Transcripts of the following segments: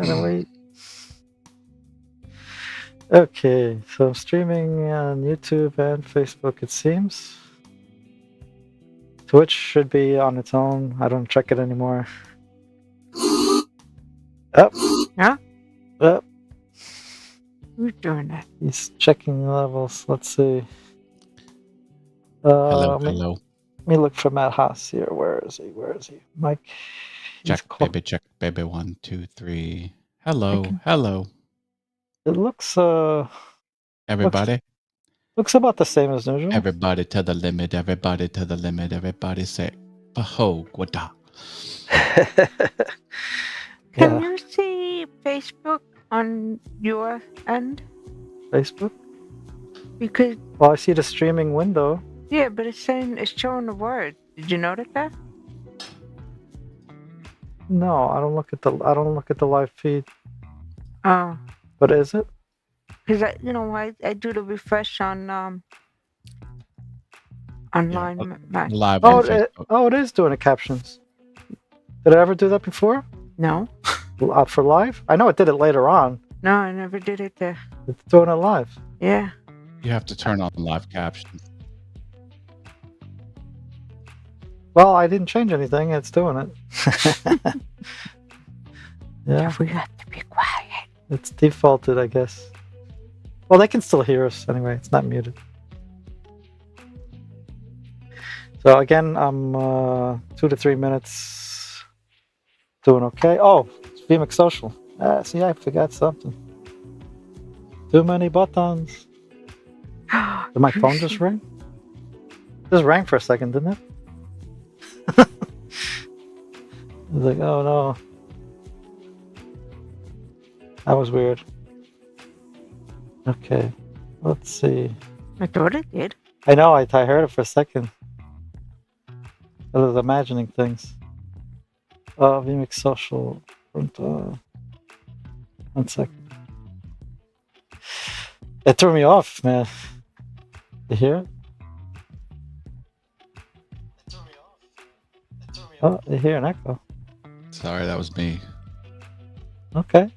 Gotta wait. Okay, so I'm streaming on YouTube and Facebook, it seems. Twitch should be on its own. I don't check it anymore. Up. Yeah? Up. Who's doing that? He's checking levels. Let's see. Hello. Let me look for Matt Haas here. Where is he? Mike. Check, baby, check, baby. 1, 2, 3. Hello. Hello. It looks Everybody. Looks about the same as usual. Everybody to the limit. Everybody to the limit. Everybody say, "Baho Gwada." Can you see Facebook on your end? Facebook? Because I see the streaming window. yeah, but it's showing the word. Did you notice that? No, I don't look at the live feed. Oh. But is it? Because I do the refresh on online. Live. It is doing the captions. Did I ever do that before? No. For live? I know it did it later on. No, I never did it there. It's doing it live. Yeah. You have to turn on live captions. Well, I didn't change anything. It's doing it. Yeah. We have to be quiet. It's defaulted, I guess. Well, they can still hear us anyway. It's not muted. So again, I'm 2 to 3 minutes doing okay. Oh, it's VMix Social. See, I forgot something. Too many buttons. Did my phone just ring? It just rang for a second, didn't it? I was like, oh no. That was weird. Okay, let's see. I thought it did. I know, I heard it for a second. I was imagining things. VMix Social. 1 second. It threw me off, man. You hear it? Oh, you hear an echo. Sorry, that was me. Okay.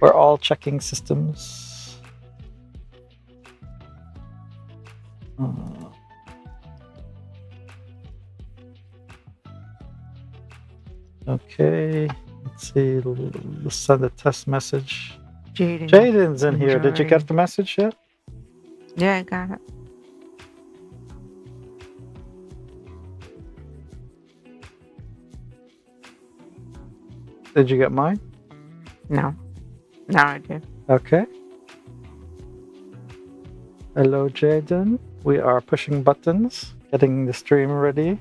We're all checking systems. Okay. Let's see. Let's send a test message. Jaden's in here. Did you get the message yet? Yeah, I got it. Did you get mine? No. No, I did. Okay. Hello, Jaden. We are pushing buttons, getting the stream ready.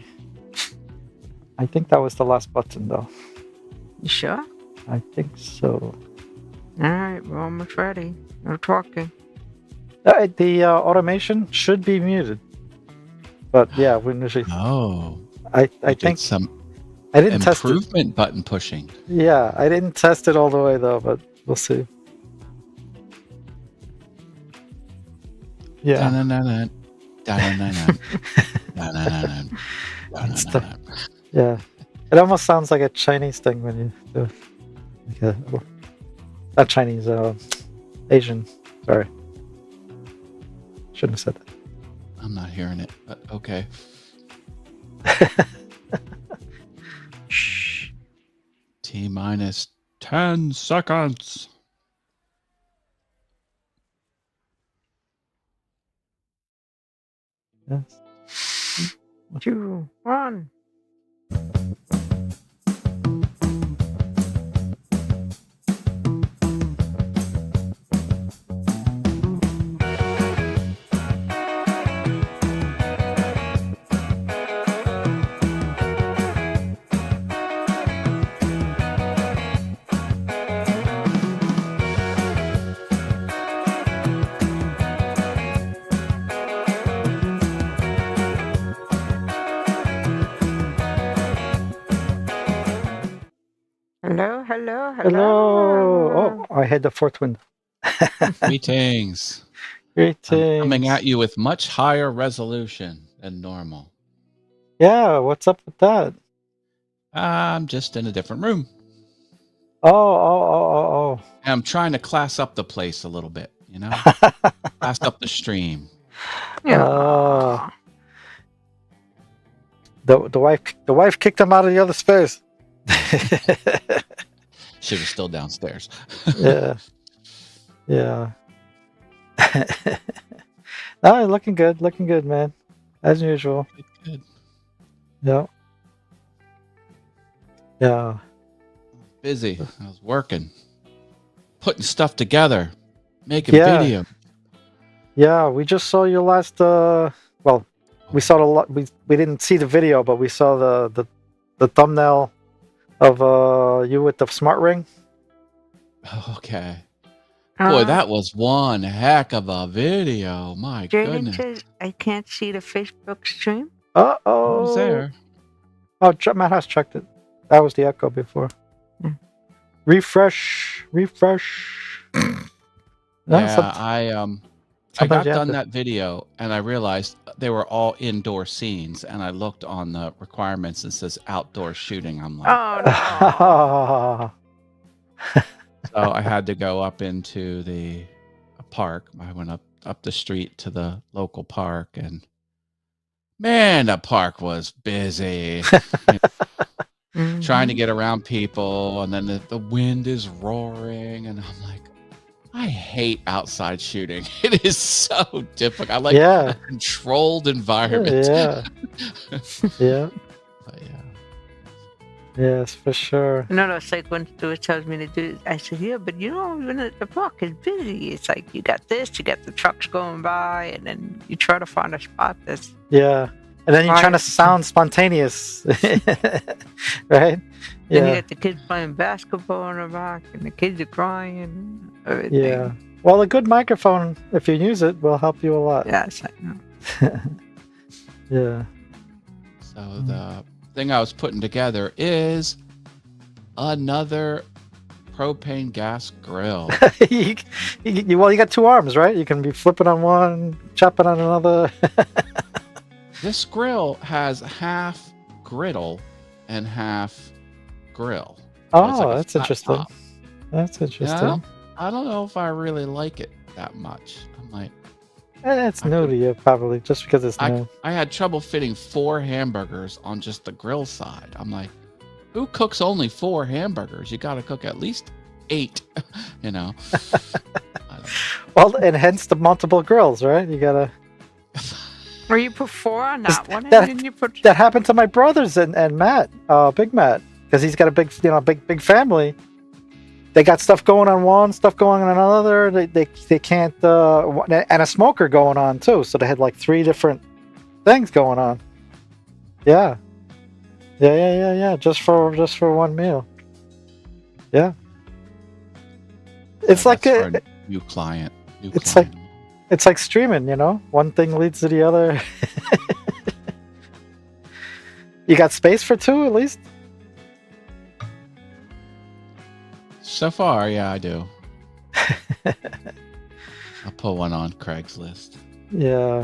I think that was the last button, though. You sure? I think so. Alright, we're almost ready. No talking. The automation should be muted. But yeah, we usually. Oh. I think some I didn't test it. Improvement button pushing. Yeah, I didn't test it all the way though, but we'll see. Yeah. Yeah. It almost sounds like a Chinese thing when you do it. Not Chinese, Asian. Sorry. Shouldn't have said that. I'm not hearing it, but okay. Shh. T-minus 10 seconds. Yes. 2, 1. Hello. Oh, I had the fourth window. Greetings. Greetings. I'm coming at you with much higher resolution than normal. Yeah, what's up with that? I'm just in a different room. Oh. And I'm trying to class up the place a little bit, you know? Class up the stream. Yeah. The wife kicked him out of the other space. She was still downstairs. Yeah. No, looking good, man. As usual. Good. Yeah. Busy. I was working, putting stuff together, making video. Yeah, we just saw your last. Well, we saw we didn't see the video, but we saw the thumbnail of you with the smart ring. Okay. Boy, that was one heck of a video. My Jaden goodness. says I can't see the Facebook stream. Uh-oh. Who's there? Oh, Matt has checked it. That was the echo before. Refresh. Yeah, I got done to. that video and I realized they were all indoor scenes, and I looked on the requirements and it says outdoor shooting. I'm like, Oh no. so I had to go up into the park. I went up the street to the local park, and man, the park was busy. Trying to get around people, and then the wind is roaring, and I'm like, I hate outside shooting. It is so difficult. I like a controlled environment. Yeah. But yeah. Yes, for sure. No, it's like when Stuart tells me to do it, I said, yeah, but you know, when the park is busy, it's like you got this, you got the trucks going by, and then you try to find a spot that's... Yeah. And then you're trying to sound spontaneous. Right? Yeah. And you got the kids playing basketball in the back, and the kids are crying and everything. Yeah. Well, a good microphone, if you use it, will help you a lot. Yes, I know. Yeah. So the thing I was putting together is another propane gas grill. Well, you got two arms, right? You can be flipping on one, chopping on another. This grill has half griddle and half grill. Oh, that's interesting. Top. That's interesting. I don't know if I really like it that much. I'm like, it's new to you, probably, just because it's new. I had trouble fitting 4 hamburgers on just the grill side. I'm like, who cooks only 4 hamburgers? You got to cook at least 8, you know. Well, and hence the multiple grills, right? You gotta. Or you put 4 on that one, and then you put... That happened to my brothers and Matt, Big Matt, because he's got a big, big family. They got stuff going on one, stuff going on another. They can't, and a smoker going on too. So they had like 3 different things going on. Yeah. Just for one meal. Yeah. It's like a new client. It's like streaming, one thing leads to the other. You got space for 2 at least? So far, yeah, I do. I'll put one on Craigslist. Yeah.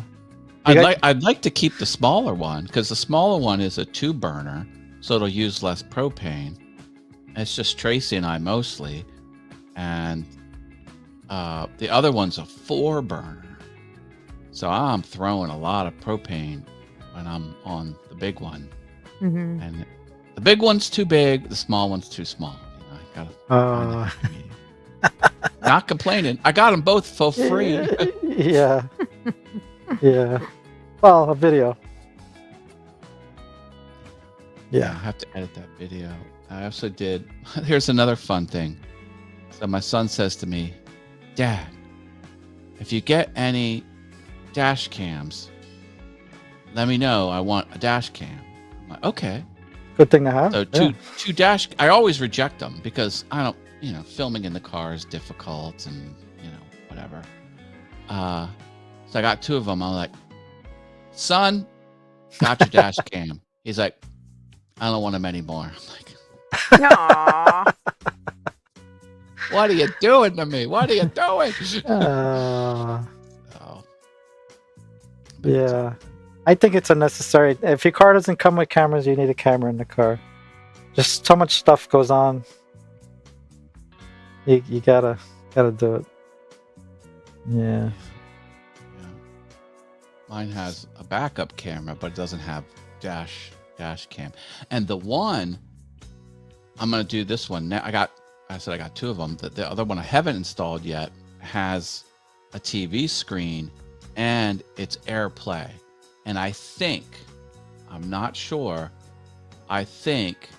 I'd like to keep the smaller one, because the smaller one is a 2 burner, so it'll use less propane. It's just Tracy and I mostly. And the other one's a 4 burner. So I'm throwing a lot of propane when I'm on the big one. Mm-hmm. And the big one's too big, the small one's too small. I gotta find that medium. Not complaining. I got them both for free. Yeah. Well, a video. Yeah, I have to edit that video. I also did. Here's another fun thing. So my son says to me, Dad, if you get any dash cams, let me know. I want a dash cam. I'm like, okay. Good thing to have. So two dash. I always reject them because I don't. Filming in the car is difficult, and whatever. So I got 2 of them. I'm like, son, got your dash cam. He's like, I don't want them anymore. I'm like, Aww. what are you doing to me? What are you doing? Yeah. I think it's unnecessary. If your car doesn't come with cameras, you need a camera in the car. Just so much stuff goes on. You gotta do it. Yeah. Yeah. Mine has a backup camera, but it doesn't have dash cam. And the one I'm gonna do this one now. I said I got two of them. The other one I haven't installed yet has a TV screen and it's AirPlay. And I think, I'm not sure, I think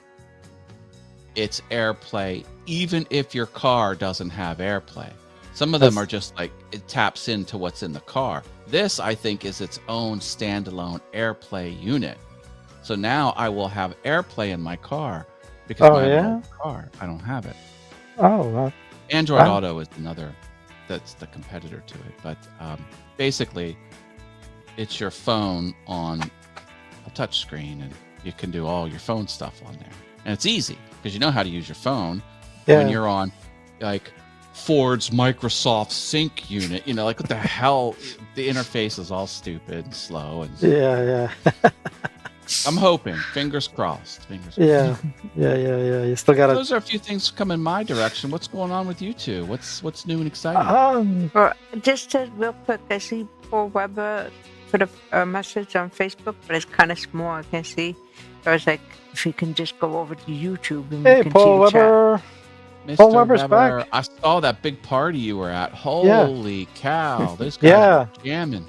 it's AirPlay even if your car doesn't have AirPlay. Some of them are just like it taps into what's in the car. This, I think, is its own standalone AirPlay unit. So now I will have AirPlay in my car because my car, I don't have it. Oh, Android Auto is another, that's the competitor to it. But basically, it's your phone on a touch screen, and you can do all your phone stuff on there. And it's easy because you know how to use your phone when you're on like Ford's Microsoft Sync unit. You know, like what the hell? The interface is all stupid and slow. And yeah. I'm hoping, fingers crossed. Yeah. You still gotta. Those are a few things coming my direction. What's going on with you two? What's new and exciting? Well, just real quick, I see Paul Weber put a message on Facebook, but it's kind of small. I can't see. I was like, if you can just go over to YouTube and we can Paul see the Weber. Mr. Paul Weber's Weber, back. I saw that big party you were at. Holy cow! Those guys are jamming.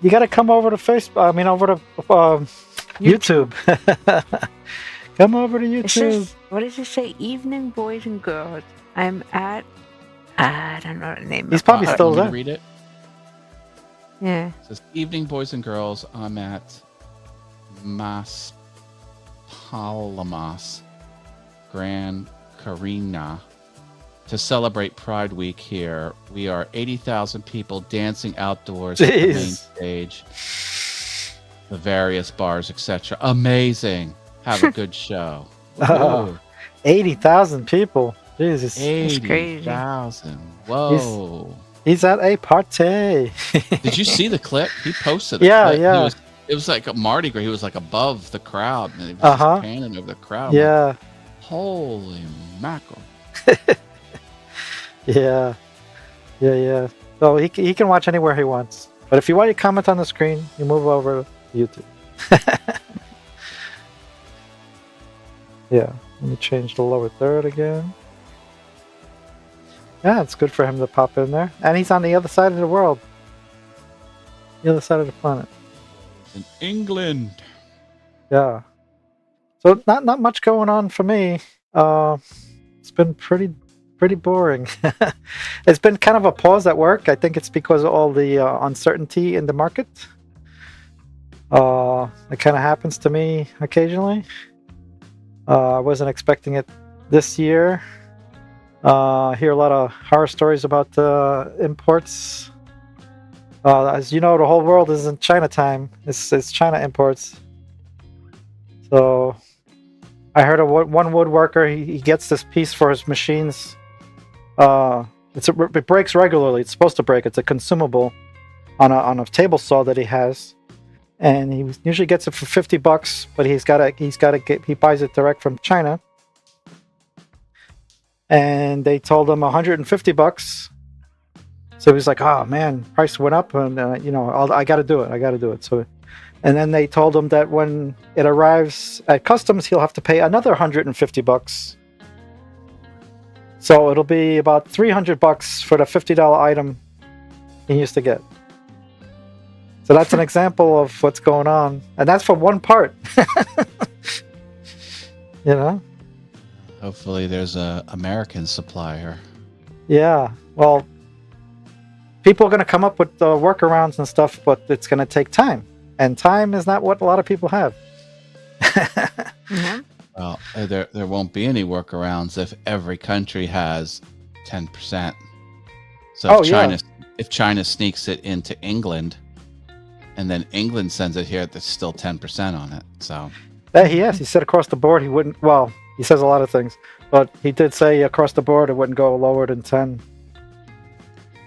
You got to come over to Facebook. I mean, over to YouTube. Come over to YouTube. What does it say? Evening, boys and girls. I'm at. I don't know the name. He's probably still there. Read it. Yeah. It says, "Evening, boys and girls. I'm at Mas Palamas, Gran Carina, to celebrate Pride Week here. We are 80,000 people dancing outdoors at the main stage, the various bars, etc. Amazing. Have a good show." 80,000 people. Jesus. 80,000. Whoa. He's at a party. Did you see the clip? He posted Yeah. It was like a Mardi Gras. He was like above the crowd. And he was just panning over the crowd. Yeah. Like, holy mackerel. Yeah. So he can watch anywhere he wants. But if you want to comment on the screen, you move over to YouTube. Yeah. Let me change the lower third again. Yeah, it's good for him to pop in there. And he's on the other side of the world. The other side of the planet. In England. Yeah. So not much going on for me. It's been pretty boring. It's been kind of a pause at work. I think it's because of all the uncertainty in the market. It kind of happens to me occasionally. I wasn't expecting it this year. I hear a lot of horror stories about imports. As you know, the whole world is in Chinatown. It's China imports. So I heard of one woodworker. He gets this piece for his machines. It breaks regularly. It's supposed to break. It's a consumable on a table saw that he has, and he usually gets it for $50. But he buys it direct from China. And they told him $150. So he was like, "Oh man, price went up, and I got to do it. So, and then they told him that when it arrives at customs, he'll have to pay another $150. So it'll be about $300 for the $50 item he used to get. So that's an example of what's going on, and that's for one part. Hopefully there's a American supplier. Yeah, well, people are going to come up with workarounds and stuff, but it's going to take time. And time is not what a lot of people have. Mm-hmm. Well, there won't be any workarounds if every country has 10%. So if China sneaks it into England, and then England sends it here, there's still 10% on it. So he said across the board he wouldn't. Well, he says a lot of things, but he did say across the board it wouldn't go lower than 10.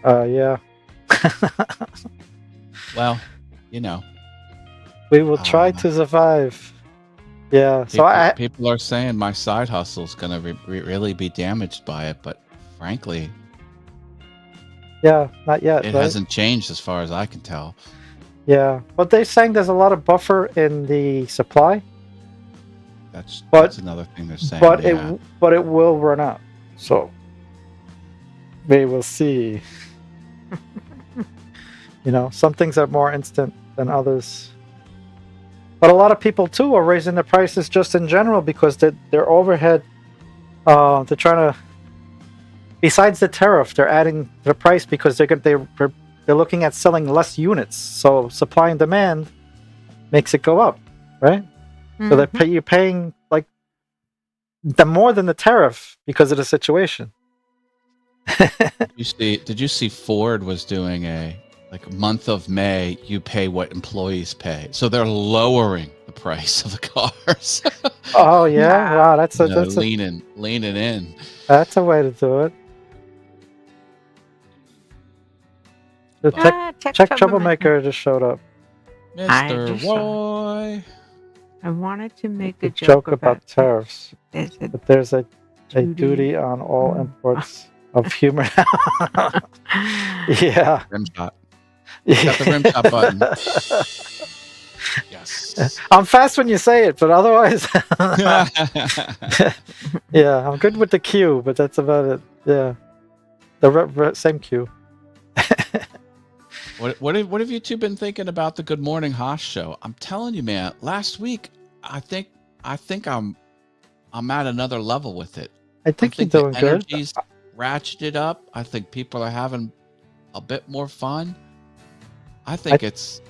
Yeah. Well, we will try to survive. Yeah. People are saying my side hustle is going to really be damaged by it, but frankly, Yeah, not yet. it right? hasn't changed as far as I can tell. Yeah, but they're saying there's a lot of buffer in the supply, That's But- another thing they're saying. but yeah. it will run out. So we will see. Some things are more instant than others. But a lot of people too are raising the prices just in general because their overhead. They're trying to. Besides the tariff, they're adding the price because they're looking at selling less units. So supply and demand makes it go up, right? So you're paying like the more than the tariff because of the situation. Did you see Ford was doing a month of May, you pay what employees pay. So they're lowering the price of the cars. Oh yeah, wow, that's a leaning in. that's a way to do it. The tech troublemaker just showed up. Mr. Roy. I wanted to make a joke about tariffs, There's a but there's a duty on all imports of human. Yeah. Rim shot. Got the rim shot button. Yes. I'm fast when you say it, but otherwise, yeah, I'm good with the cue, but that's about it. Yeah, the same cue. What have you two been thinking about the Good Morning Haas show? I'm telling you, man. Last week, I think I'm at another level with it. I think you're doing the good. Energy's ratcheted up. I think people are having a bit more fun. I think it's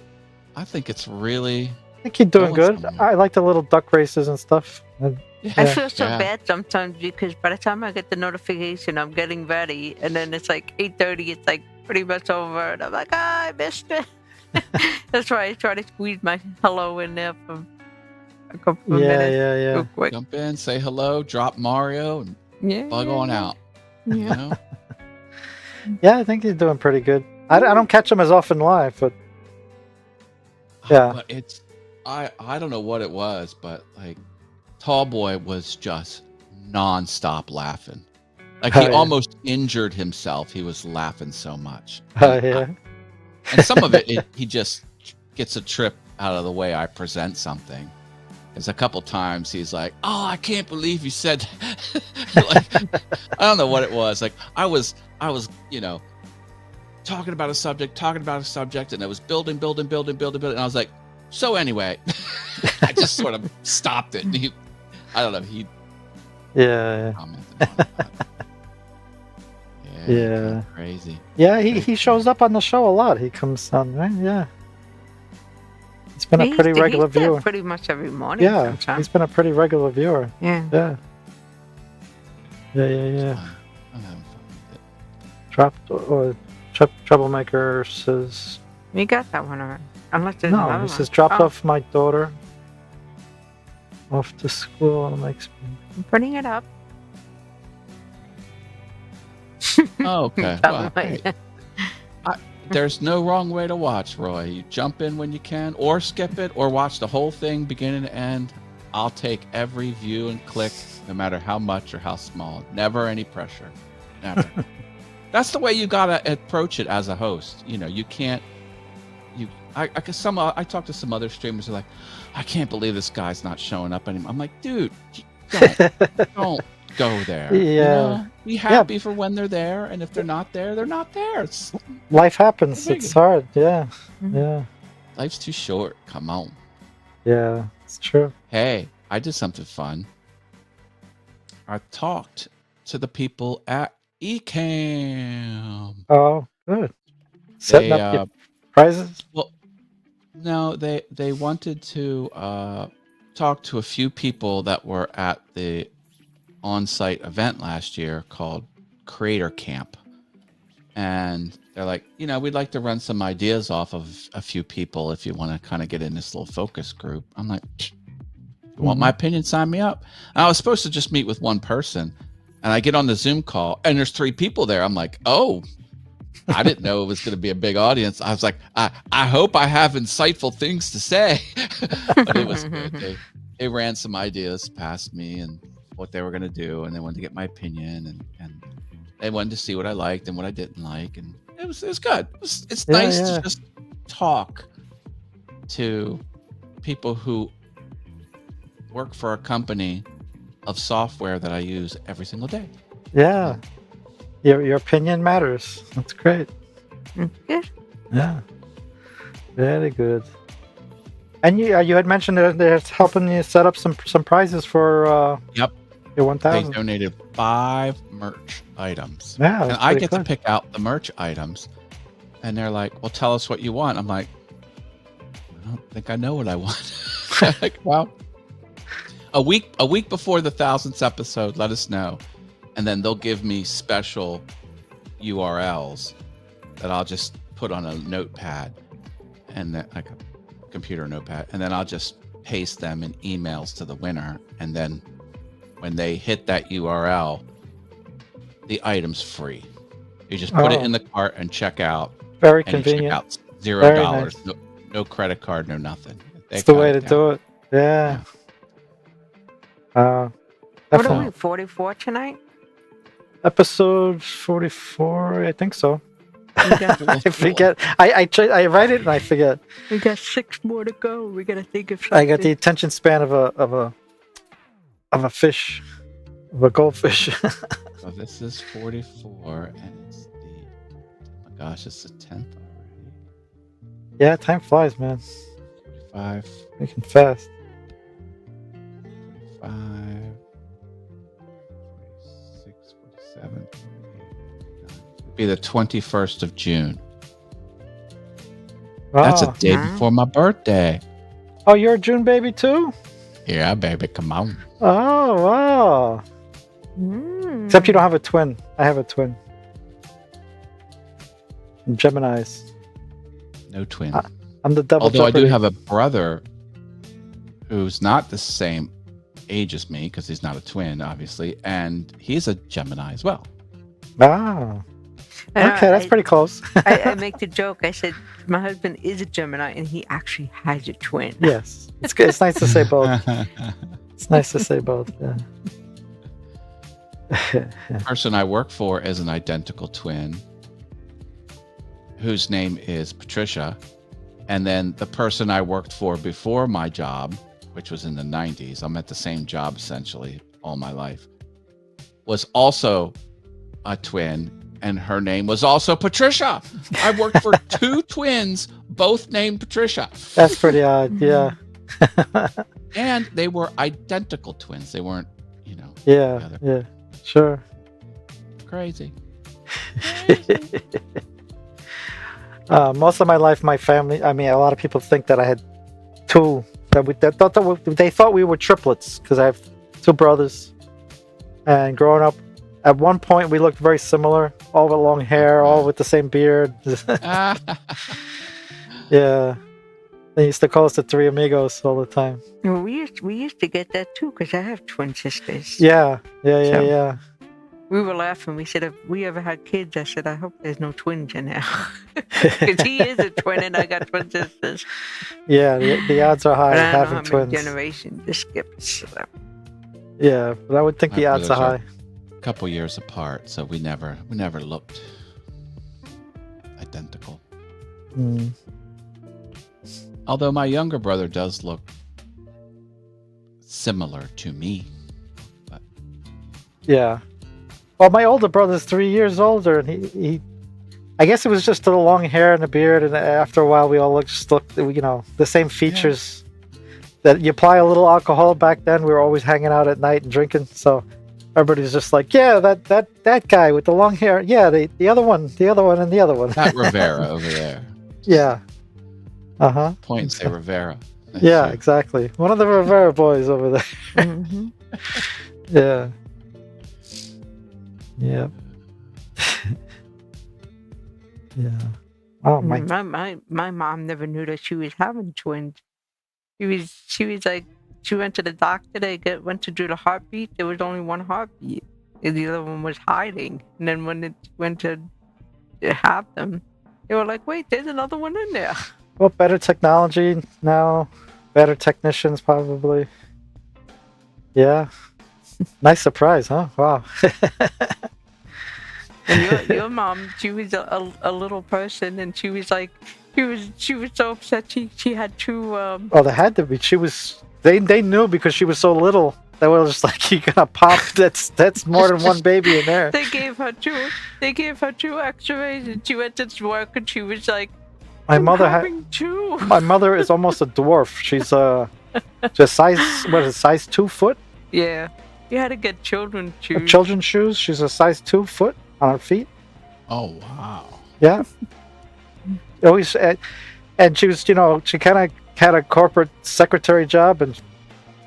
really. I think you're doing going good. somewhere. I like the little duck races and stuff. I Yeah. feel so Yeah. bad sometimes because by the time I get the notification, I'm getting ready, and then it's like 8:30. It's like pretty much over, and I'm like, I missed it. That's why I try to squeeze my hello in there for a couple of minutes Yeah. real quick. Jump in, say hello, drop Mario, and Yeah, bug on out. You Yeah. know? Yeah, I think you're doing pretty good. I don't catch them as often live, but Yeah. But it's I don't know what it was, but like Tall Boy was just nonstop laughing. Like he Oh, yeah. almost injured himself. He was laughing so much. yeah. And some of it, he just gets a trip out of the way I present something. There's a couple times he's like, "Oh, I can't believe you said." Like, I don't know what it was. Like I was, talking about a subject, and it was building, and I was like, "So anyway," I just sort of stopped it. And I don't know. He Yeah. commented on it. But Yeah. crazy. Yeah, he shows up on the show a lot. He comes on, right? Yeah. He's been a pretty regular he's there viewer. pretty much every morning. Yeah, sometimes. he's been a pretty regular viewer. Yeah. Yeah. Yeah. It's fun. I'm having fun with it. Troublemaker says, We got that one already. Unless there's no, another he says, one. dropped Oh, off my daughter off to school and makes me. I'm putting it up. Oh, okay. Well, hey, there's no wrong way to watch, Roy. You jump in when you can, or skip it, or watch the whole thing beginning to end. I'll take every view and click, no matter how much or how small. Never any pressure. Never. That's the way you gotta approach it as a host. You can't. I talked to some other streamers who are like, I can't believe this guy's not showing up anymore. I'm like, dude, don't go there. Yeah. Be happy for when they're there, and if they're not there, they're not there. Life happens. Big. It's hard. Yeah. Mhm. Yeah. Life's too short. Come on. Yeah. It's true. Hey, I did something fun. I talked to the people at Ecamm. Oh, good. Setting up your prizes. Well, no, they wanted to talk to a few people that were at the on-site event last year called Creator Camp, and they're like, we'd like to run some ideas off of a few people if you want to kind of get in this little focus group. I'm like, if you want my opinion, sign me up. And I was supposed to just meet with one person, and I get on the Zoom call, and there's 3 people there. I'm like, oh. I didn't know it was going to be a big audience. I was like, I hope I have insightful things to say. But it was good. They ran some ideas past me and what they were going to do, and they wanted to get my opinion. And They wanted to see what I liked and what I didn't like, and it was good. It's Yeah, nice yeah. to just talk to people who work for a company of software that I use every single day. Yeah. Your opinion matters. That's great. Good. Yeah. Very good. And you had mentioned that they're helping you set up some prizes for Yep. your They 1,000. donated 5 merch items. Yeah, And that's I pretty get to good. pick out the merch items. And they're like, well, tell us what you want. I'm like, I don't think I know what I want. Like, well, a week before the 1000th episode, let us know. And then they'll give me special URLs that I'll just put on a notepad, and then like a computer notepad, and then I'll just paste them in emails to the winner. And then when they hit that URL, the item's free. You just put it Oh. in the cart and check out. Very And you check convenient. out $0. Very nice. No credit card, no nothing. It's the way to do it. Yeah. What are Definitely. we, 44 tonight? Episode 44, I think so. We got, I forget. I write it and I forget. we got 6 more to go. We gotta think of something. I got the attention span of a fish, of a goldfish. So this is 44, and it's oh my gosh, it's the 10th already. Yeah, time flies, man. 45, Making fast. 45, 46, 47, 48, 49. It'd be the 21st of June. That's a Oh. day Wow. before my birthday. Oh, you're a June baby too? Yeah, baby, come on. Oh, wow. Mm. Except you don't have a twin. I have a twin. Geminis. No twin. I'm the double Although I do jeopardy. have a brother who's not the same age as me, because he's not a twin, obviously, and he's a Gemini as well. Ah. I know, Okay, that's I- pretty close. I make the joke. I said my husband is a Gemini, and he actually has a twin. Yes. It's good. It's nice to say both. It's nice to say both. Yeah. The person I work for is an identical twin whose name is Patricia. And then the person I worked for before my job, which was in the 90s, I'm at the same job essentially all my life, was also a twin, and her name was also Patricia. I worked for 2 twins, both named Patricia. That's pretty odd. Yeah. And they were identical twins. They weren't, Yeah. together. Yeah. Sure. Crazy. Most of my life, my family. I mean, a lot of people think that I had 2. They thought we were triplets because I have 2 brothers. And growing up, at one point we looked very similar, all with long hair, all with the same beard. Yeah. They used to call us the 3 amigos all the time. Well, we used to get that too because I have twin sisters. Yeah. Yeah. Yeah. So- Yeah. We were laughing. We said, if we ever had kids, I said, I hope there's no twins in there. Because he is a twin and I got twin sisters. Yeah. The odds are high But of I don't know having how twins. many generations this skips. So. Yeah, but I would think My the odds are brothers high. a couple years apart, so we never looked identical. Mm. Although my younger brother does look similar to me. But Yeah. Well, my older brother's 3 years older, and he I guess it was just the long hair and the beard, and after a while we all looked the same features. That you apply a little alcohol back then. We were always hanging out at night and drinking, so everybody's just like, yeah, that guy with the long hair, yeah, the other one, and the other one. not Rivera over there. Yeah. Uh-huh. Point and say Rivera. That's Yeah, you. exactly. One of the Rivera boys over there. Mm-hmm. Yeah. Yeah. Yeah. Oh my. My mom never knew that she was having twins. She was like, she went to the doctor. Went to do the heartbeat. There was only one heartbeat, and the other one was hiding. And then when it went to have them, they were like, "Wait, there's another one in there." Well, better technology now. Better technicians, probably. Yeah. Nice surprise, huh? Wow. And your mom, she was a little person, and she was like, she was so upset. She had two. Oh, they had to be. She was. They knew because she was so little. They were just like, "You're gonna pop. That's more than one baby in there." They gave her two. They gave her two X-rays, and she went to work, and she was like, My "I'm mother having two." My mother is almost a dwarf. She's just size. What is it, size 2 foot? Yeah, you had to get children shoes. Children's shoes. She's a size 2 foot on her feet. Oh wow. Yeah. Always, and she was, she kind of had a corporate secretary job, and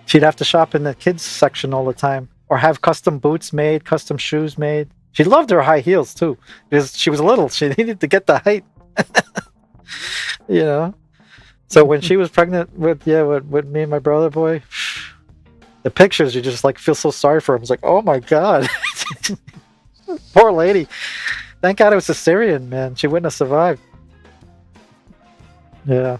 she'd have to shop in the kids section all the time, or have custom boots made, custom shoes made. She loved her high heels too, because she was little. She needed to get the height. So when she was pregnant with me and my brother boy, the pictures, you just like feel so sorry for him. It's like, oh my god, poor lady. Thank God it was Caesarean, man. She wouldn't have survived. Yeah.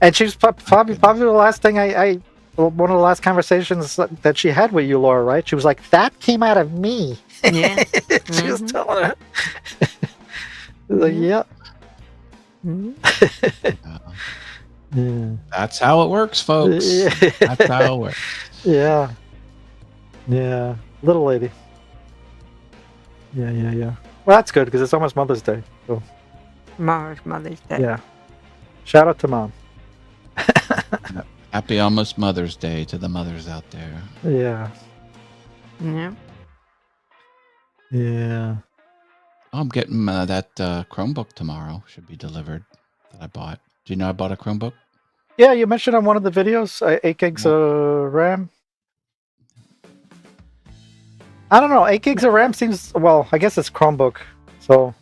And she was probably the last thing one of the last conversations that she had with you, Laura, right? She was like, that came out of me. Yeah. She was telling her. Like, yeah. Yeah. That's how it works, folks. Yeah. That's how it works. Yeah. Yeah. Little lady. Yeah. Well, that's good because it's almost Mother's Day. So Mother's Day. yeah. Shout out to Mom. Happy almost Mother's Day to the mothers out there. Yeah. Yeah. Yeah. Oh, I'm getting that Chromebook tomorrow. Should be delivered that I bought. Do you know I bought a Chromebook? Yeah, you mentioned on one of the videos, 8 gigs of RAM. I don't know, 8 gigs of RAM seems, well, I guess it's Chromebook, so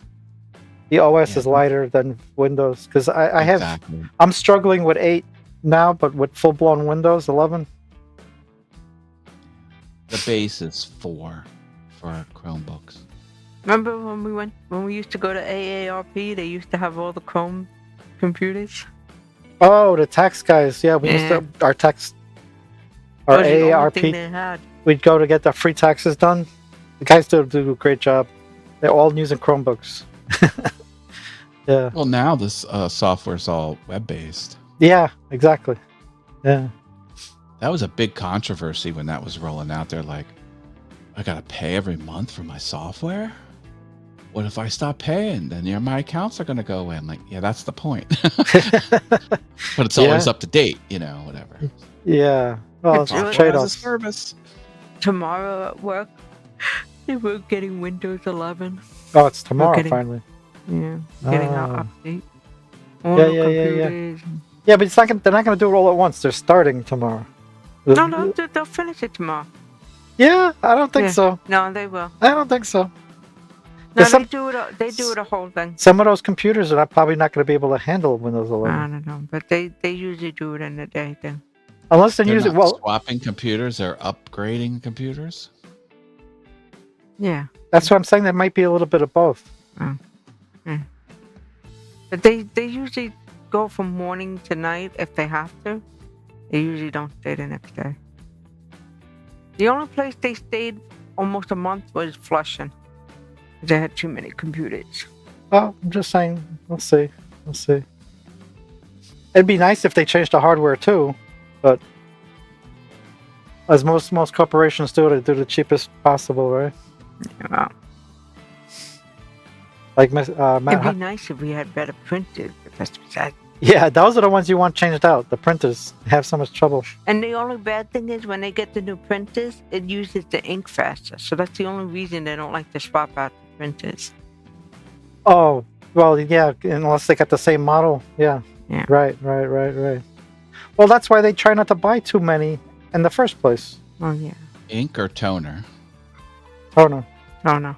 the OS is lighter than Windows, because I'm struggling with 8 now, but with full-blown Windows 11. The base is 4 for Chromebooks. Remember when we used to go to AARP? They used to have all the Chrome computers. Oh, the tax guys, yeah, we used to, our AARP, They had. we'd go to get the free taxes done. The guys do a great job. They're all using Chromebooks. Yeah. Well, now this software's all web-based. Yeah, exactly. Yeah. That was a big controversy when that was rolling out. They're like, I gotta pay every month for my software? What if I stop paying? Then my accounts are gonna go away. I'm like, yeah, that's the point. But it's always up to date, whatever. Yeah. Well, it's It's trade-offs. Service. Tomorrow at work, they were getting Windows 11. Oh, it's tomorrow getting- finally. Yeah, getting our update. All Yeah, the yeah. computers. Yeah, but they're not going to do it all at once. They're starting tomorrow. No, they'll finish it tomorrow. Yeah, I don't think Yeah. so. No, they will. I don't think so. No, There's they do it. They do it a whole thing. Some of those computers are probably not going to be able to handle Windows 11. I don't know, but they usually do it in the day then. Unless they're They're using, not well, swapping computers, they're upgrading computers. Yeah, that's what I'm saying. There might be a little bit of both. but they usually go from morning to night if they have to. They usually don't stay the next day. The only place they stayed almost a month was Flushing. They had too many computers. Well, I'm just saying. We'll see. We'll see. It'd be nice if they changed the hardware too, but as most corporations do, they do the cheapest possible, right? Well, Like it'd Matt. be nice if we had better printers, but that's beside. Yeah, those are the ones you want changed out. The printers have so much trouble. And the only bad thing is when they get the new printers, it uses the ink faster. So that's the only reason they don't like to swap out the printers. Oh, well, yeah, unless they got the same model. Yeah. Yeah. Right. Well, that's why they try not to buy too many in the first place. Oh, yeah. Ink or toner? Oh, no. Oh, no.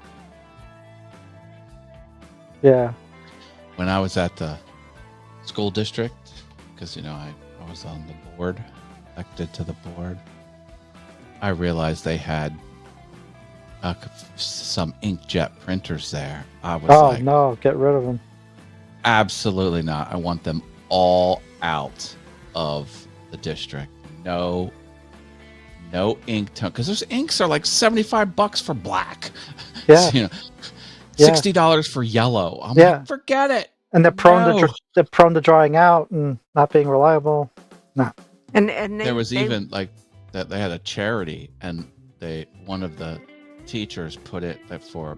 Yeah. When I was at the school district, because, I was on the board, elected to the board, I realized they had some inkjet printers there. I was like, no, get rid of them. absolutely not. I want them all out of the district. No ink tone, because those inks are like $75 for black. Yeah. You know, Yeah. $60 for yellow. I'm Yeah. like, forget it. And they're prone No. to drying out and not being reliable. No. And There was even like that they had a charity, and one of the teachers put it for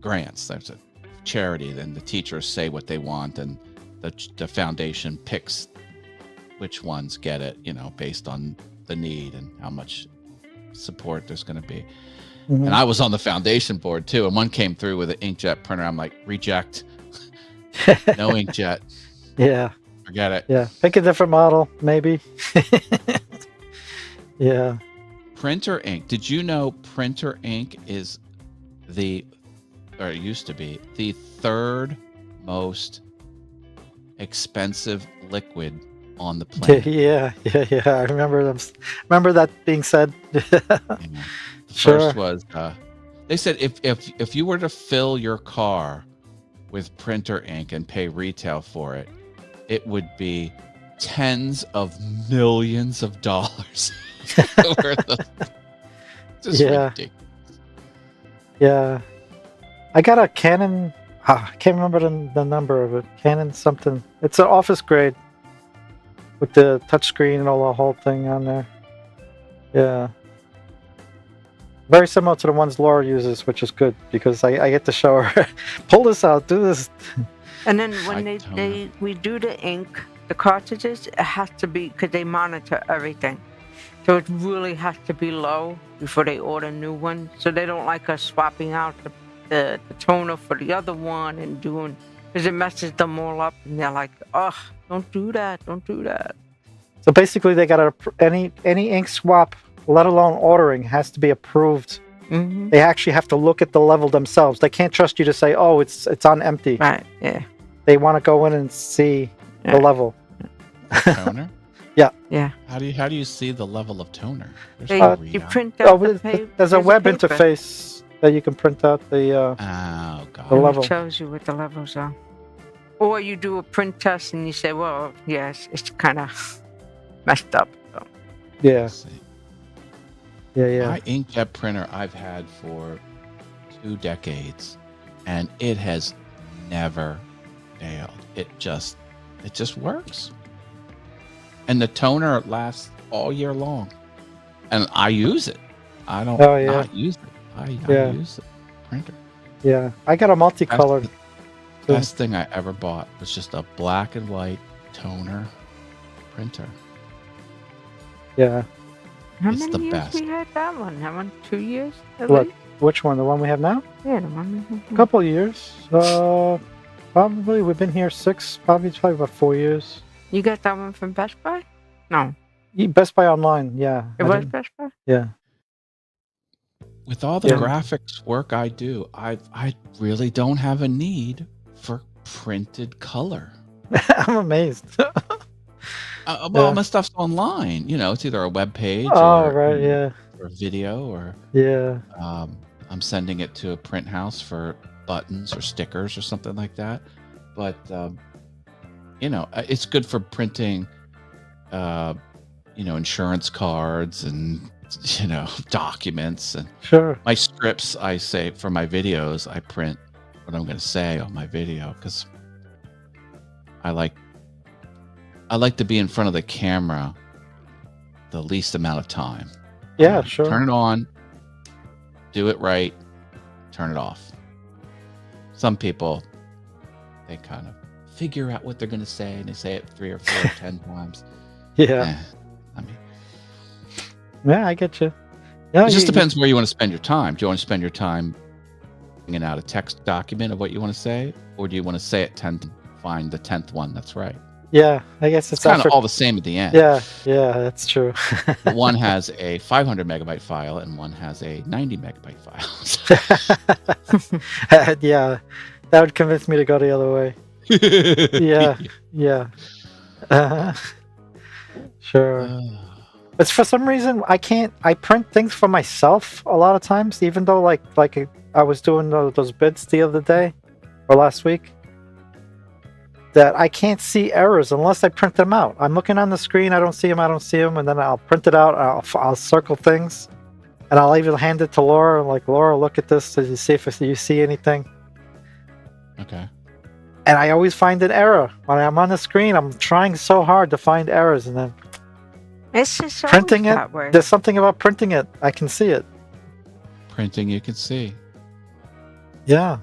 grants. There's a charity, then the teachers say what they want, and the foundation picks which ones get it, based on the need and how much support there's going to be. Mhm. And I was on the foundation board too, and one came through with an inkjet printer. I'm like, reject. No inkjet. Yeah. Forget it. Yeah. Pick a different model, maybe. Yeah. Printer ink. Did you know printer ink is it used to be the third most expensive liquid on the planet? Yeah. I remember that being said. The Sure. first was they said if you were to fill your car with printer ink and pay retail for it, it would be tens of millions of dollars worth of. Just ridiculous. Yeah. I got a Canon. I can't remember the number of it. Canon something. It's an office grade with the touchscreen and all the whole thing on there. Yeah. Very similar to the ones Laura uses, which is good because I get to show her, pull this out, do this. And then when we do the ink, the cartridges, it has to be, because they monitor everything. So it really has to be low before they order new ones. So they don't like us swapping out the toner for the other one and doing, because it messes them all up. And they're like, oh, don't do that. So basically they got any ink swap, let alone ordering, has to be approved. Mm-hmm. They actually have to look at the level themselves. They can't trust you to say, oh, it's on empty. Right, yeah. They want to go in and see the level. Toner? Yeah. How do you see the level of toner? You print out there's a web interface that you can print out the God. the level. It shows you what the levels are. Or you do a print test and you say, well, yes, it's kind of messed up. So. Yeah. Let's see. Yeah. My inkjet printer I've had for 2 decades, and it has never failed. It just works. And the toner lasts all year long. And I use it. I don't not use it. I use it. Printer. Yeah. I got a multicolored. Best thing I ever bought was just a black and white toner printer. Yeah. How It's many the years best. we had that one? That one, 2 years? At What? least? Which one? The one we have now? Yeah, the one we had. A couple of years. Probably we've been here probably about 4 years. You got that one from Best Buy? No. Best Buy online, yeah. It was Best Buy? Yeah. With all the graphics work I do, I really don't have a need for printed color. I'm amazed. Well, my stuff's online. It's either a web page Oh, or, right, yeah. or a video, or Yeah. I'm sending it to a print house for buttons or stickers or something like that. But it's good for printing, insurance cards and documents and Sure. my scripts. I say for my videos, I print what I'm going to say on my video because I like to be in front of the camera the least amount of time. Yeah, sure. Turn it on, do it right, turn it off. Some people, they kind of figure out what they're going to say, and they say it 3 or 4 or 10 times. Yeah. Yeah, I get you. Yeah, It just depends where you want to spend your time. Do you want to spend your time bringing out a text document of what you want to say, or do you want to say it 10 to find the 10th one that's right? Yeah, I guess It's kind of all the same at the end. Yeah, that's true. One has a 500 megabyte file and one has a 90 megabyte file. Yeah, that would convince me to go the other way. Yeah. Sure. But for some reason, I print things for myself a lot of times, even though like I was doing those bits the other day or last week, that I can't see errors unless I print them out. I'm looking on the screen, I don't see them, and then I'll print it out, I'll circle things, And I'll even hand it to Laura, like, Laura, look at this to see if you see anything. Okay. And I always find an error. When I'm on the screen, I'm trying so hard to find errors, and then It's just printing it, that way. there's something about printing it. I can see it. Printing, you can see. Yeah.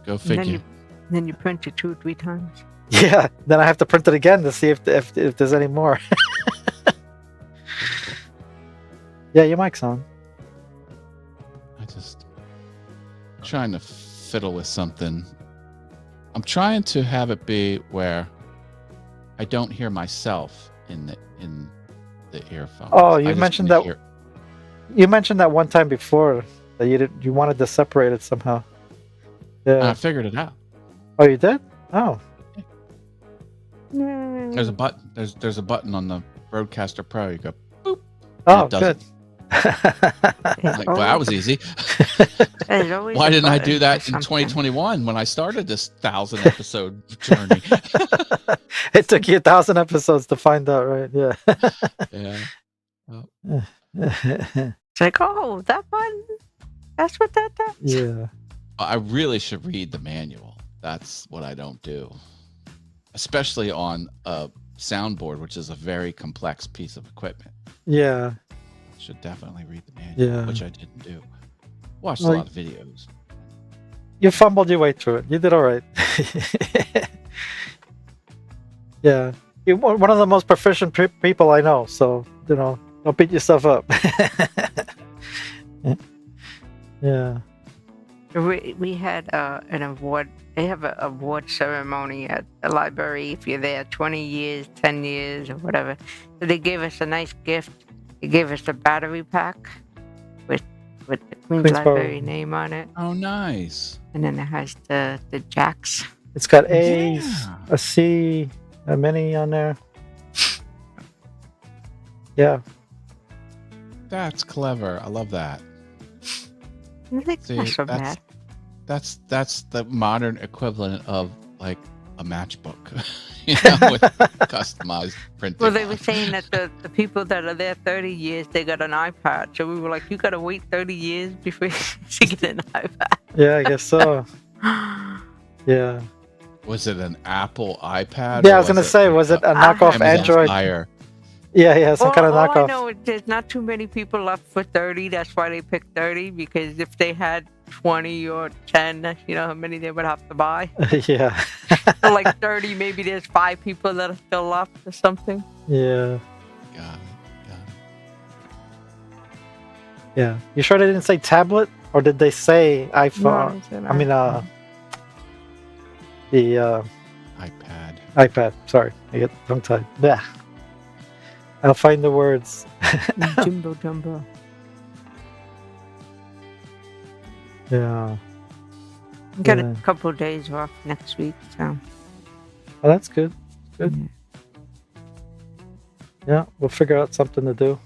Go And figure. then you print it 2 or 3 times. Yeah. Then I have to print it again to see if there's any more. Yeah, your mic's on. I just trying to fiddle with something. I'm trying to have it be where I don't hear myself in the earphones. Oh, I you just mentioned wanna that. hear- You mentioned that one time before that you wanted to separate it somehow. Yeah. I figured it out. Oh, you did? Oh. There's a button. There's a button on the Rodecaster Pro. You go boop. Oh, it does good. it. Like, well, that was easy. There's always Why a didn't I button do that for in something. 2021 when I started this 1,000 episode journey? It took you 1,000 episodes to find out, right? Yeah. Yeah. Well, It's like, oh, that button. That's what that does. Yeah. I really should read the manual. That's what I don't do, especially on a soundboard, which is a very complex piece of equipment. Yeah. Should definitely read the manual, Yeah. which I didn't do. Watched Well, a lot of videos. You fumbled your way through it. You did all right. Yeah. You're one of the most proficient people I know, so, don't beat yourself up. Yeah. We had an award. They have an award ceremony at the library if you're there 20 years, 10 years, or whatever. So they gave us a nice gift. They gave us a battery pack with the Queen's Queensboro. Library name on it, Oh, nice. and then it has the jacks. It's got A's, Yeah. a C, a mini on there. Yeah. That's clever. I love that. I think See, not so bad. that's the modern equivalent of like a matchbook, with customized printing. Well, they on were it. saying that the people that are there 30 years, they got an iPad. So we were like, you got to wait 30 years before you get an iPad. Yeah, I guess so. Yeah. Was it an Apple iPad? Yeah, or I was going to it say, was it a I knockoff have Amazon Android? Fire? Yeah, some kind of all I knockoff. know is there's not too many people left for 30. That's why they picked 30, because if they had 20 or 10, you know how many they would have to buy. Yeah. So like 30, maybe there's 5 people that are still left or something. Yeah. Got it. Yeah. You sure they didn't say tablet? Or did they say iPhone? it's an I mean, iPhone. the iPad. iPad. Sorry. I get tongue-tied. Yeah. I'll find the words. Jumbo Jumbo. Yeah. Got Yeah. a couple of days off next week, so. Well, that's good. Good. Yeah. Yeah, we'll figure out something to do.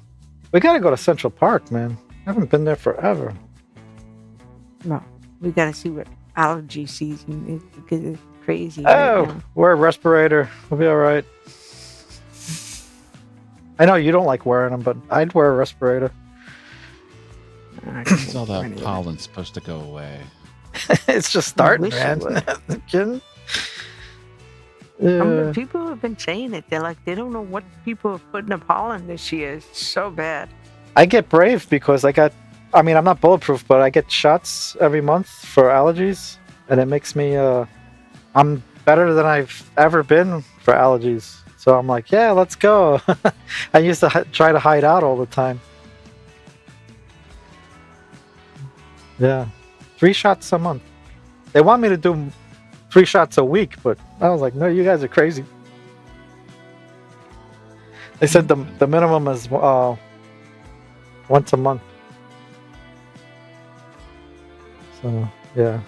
We got to go to Central Park, man. I haven't been there forever. Well, we got to see what allergy season is because it's crazy. right Oh, now. wear a respirator. We'll be all right. I know you don't like wearing them, but I'd wear a respirator. I It's all can't that do it. pollen's supposed to go away. It's just starting, wish it man. would. Kidding? The Yeah. people have been saying it. They're like, they don't know what people are putting in pollen this year. It's so bad. I get brave because I'm not bulletproof, but I get shots every month for allergies, and it makes me, I'm better than I've ever been for allergies. So I'm like, yeah, let's go. I used to try to hide out all the time. Yeah. 3 shots a month. They want me to do 3 shots a week, but I was like, no, you guys are crazy. They said the minimum is once a month. So, yeah.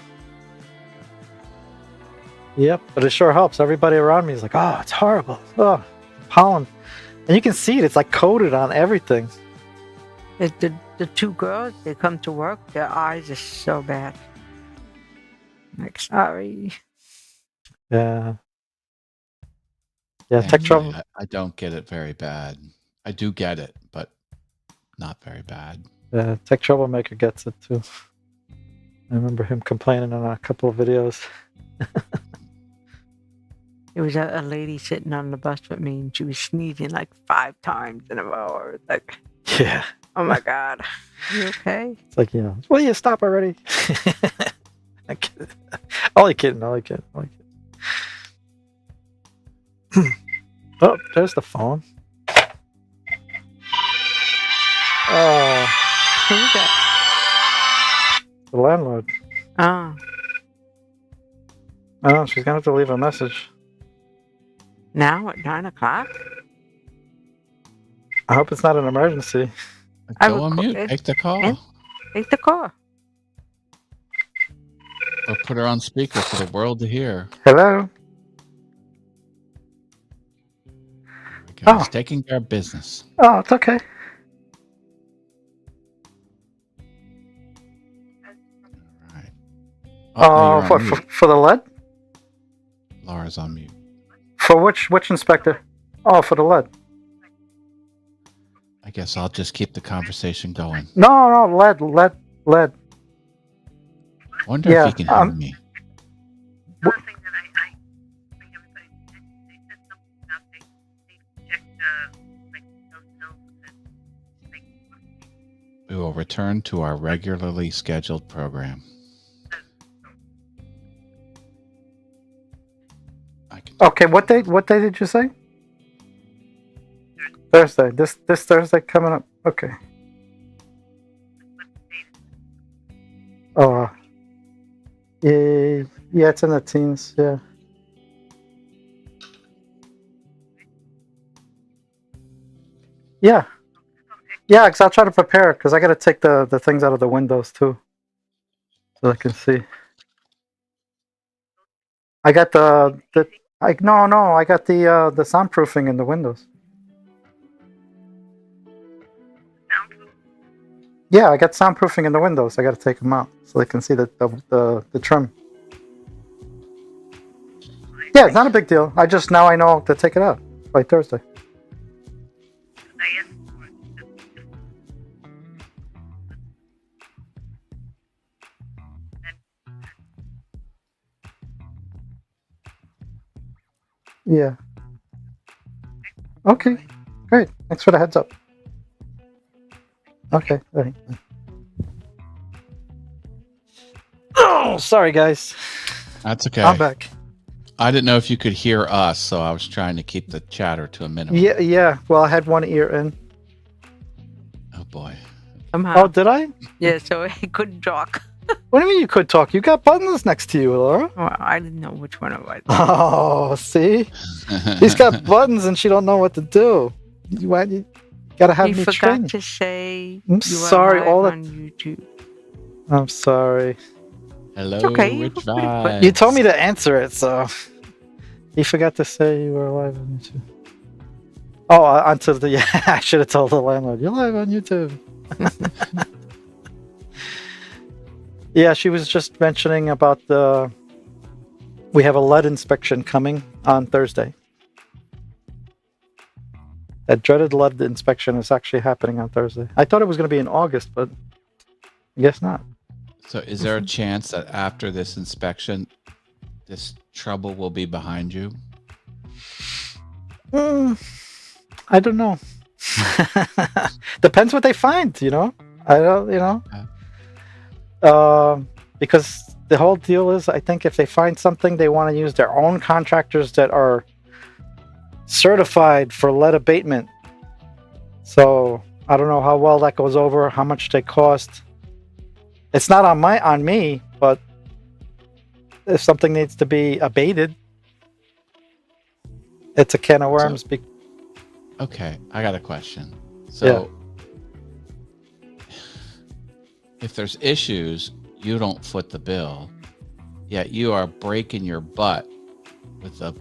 Yep, but it sure helps. Everybody around me is like, oh, it's horrible. Oh, pollen. And you can see it. It's like coated on everything. The 2 girls, they come to work, their eyes are so bad. I'm like, sorry. Yeah. Yeah, tech Actually, trouble. I don't get it very bad. I do get it, but not very bad. Tech Troublemaker gets it too. I remember him complaining on a couple of videos. There was a lady sitting on the bus with me, and she was sneezing like 5 times in a row. I was like, Yeah. oh my God. You okay? It's like, will you stop already? I'm kidding. Only kidding. Oh, there's the phone. Oh, Who's that? the landlord. Oh, Oh, she's gonna have to leave a message. now at 9 o'clock? I hope it's not an emergency. I Go on would- mute. Take the call. and- Take the call. Or put her on speaker for the world to hear. Hello? Guys, Oh. taking care of business. Oh, it's okay. All right. Oh, For, you're on mute. for the lead? Laura's on mute. For which inspector? Oh, for the lead. I guess I'll just keep the conversation going. No, lead. Wonder Yeah, if he can hear me. One thing that I bring everybody to attention, they said something about they checked like those notes and like We will return to our regularly scheduled program. I can Okay, what day did you say? Thursday. This Thursday coming up. Okay. Oh, yeah, it's in the teens. Yeah. Yeah, because I'll try to prepare because I got to take the things out of the windows too, so I can see. I got I got the soundproofing in the windows. Yeah, I got soundproofing in the windows. I got to take them out so they can see the trim. Yeah, it's not a big deal. Now I know to take it out by Thursday. Yeah. Okay, great. Thanks for the heads up. Okay. Right. Oh, sorry, guys. That's okay. I'm back. I didn't know if you could hear us, so I was trying to keep the chatter to a minimum. Yeah. Well, I had one ear in. Oh boy. Somehow. Oh, did I? Yeah, so I couldn't talk. What do you mean you could talk? You got buttons next to you, Laura. Well, I didn't know which one it was. Oh, see? He's got buttons and she don't know what to do. You gotta have You me forgot train you. to say I'm you sorry, are all live the- on YouTube. I'm sorry. Hello, okay, you Rich can put it- Vibes. You told me to answer it, so he forgot to say you were live on YouTube. Oh, onto the I should have told the landlord you're live on YouTube. Yeah, she was just mentioning about we have a lead inspection coming on Thursday. That dreaded lead inspection is actually happening on Thursday. I thought it was going to be in August, but I guess not. So is there a chance that after this inspection, this trouble will be behind you? I don't know. Depends what they find, I don't, because the whole deal is, I think if they find something, they want to use their own contractors that are certified for lead abatement. So I don't know how well that goes over, how much they cost. It's not on me, but if something needs to be abated, it's a can of worms. Okay, I got a question. So if there's issues, you don't foot the bill, yet you are breaking your butt with a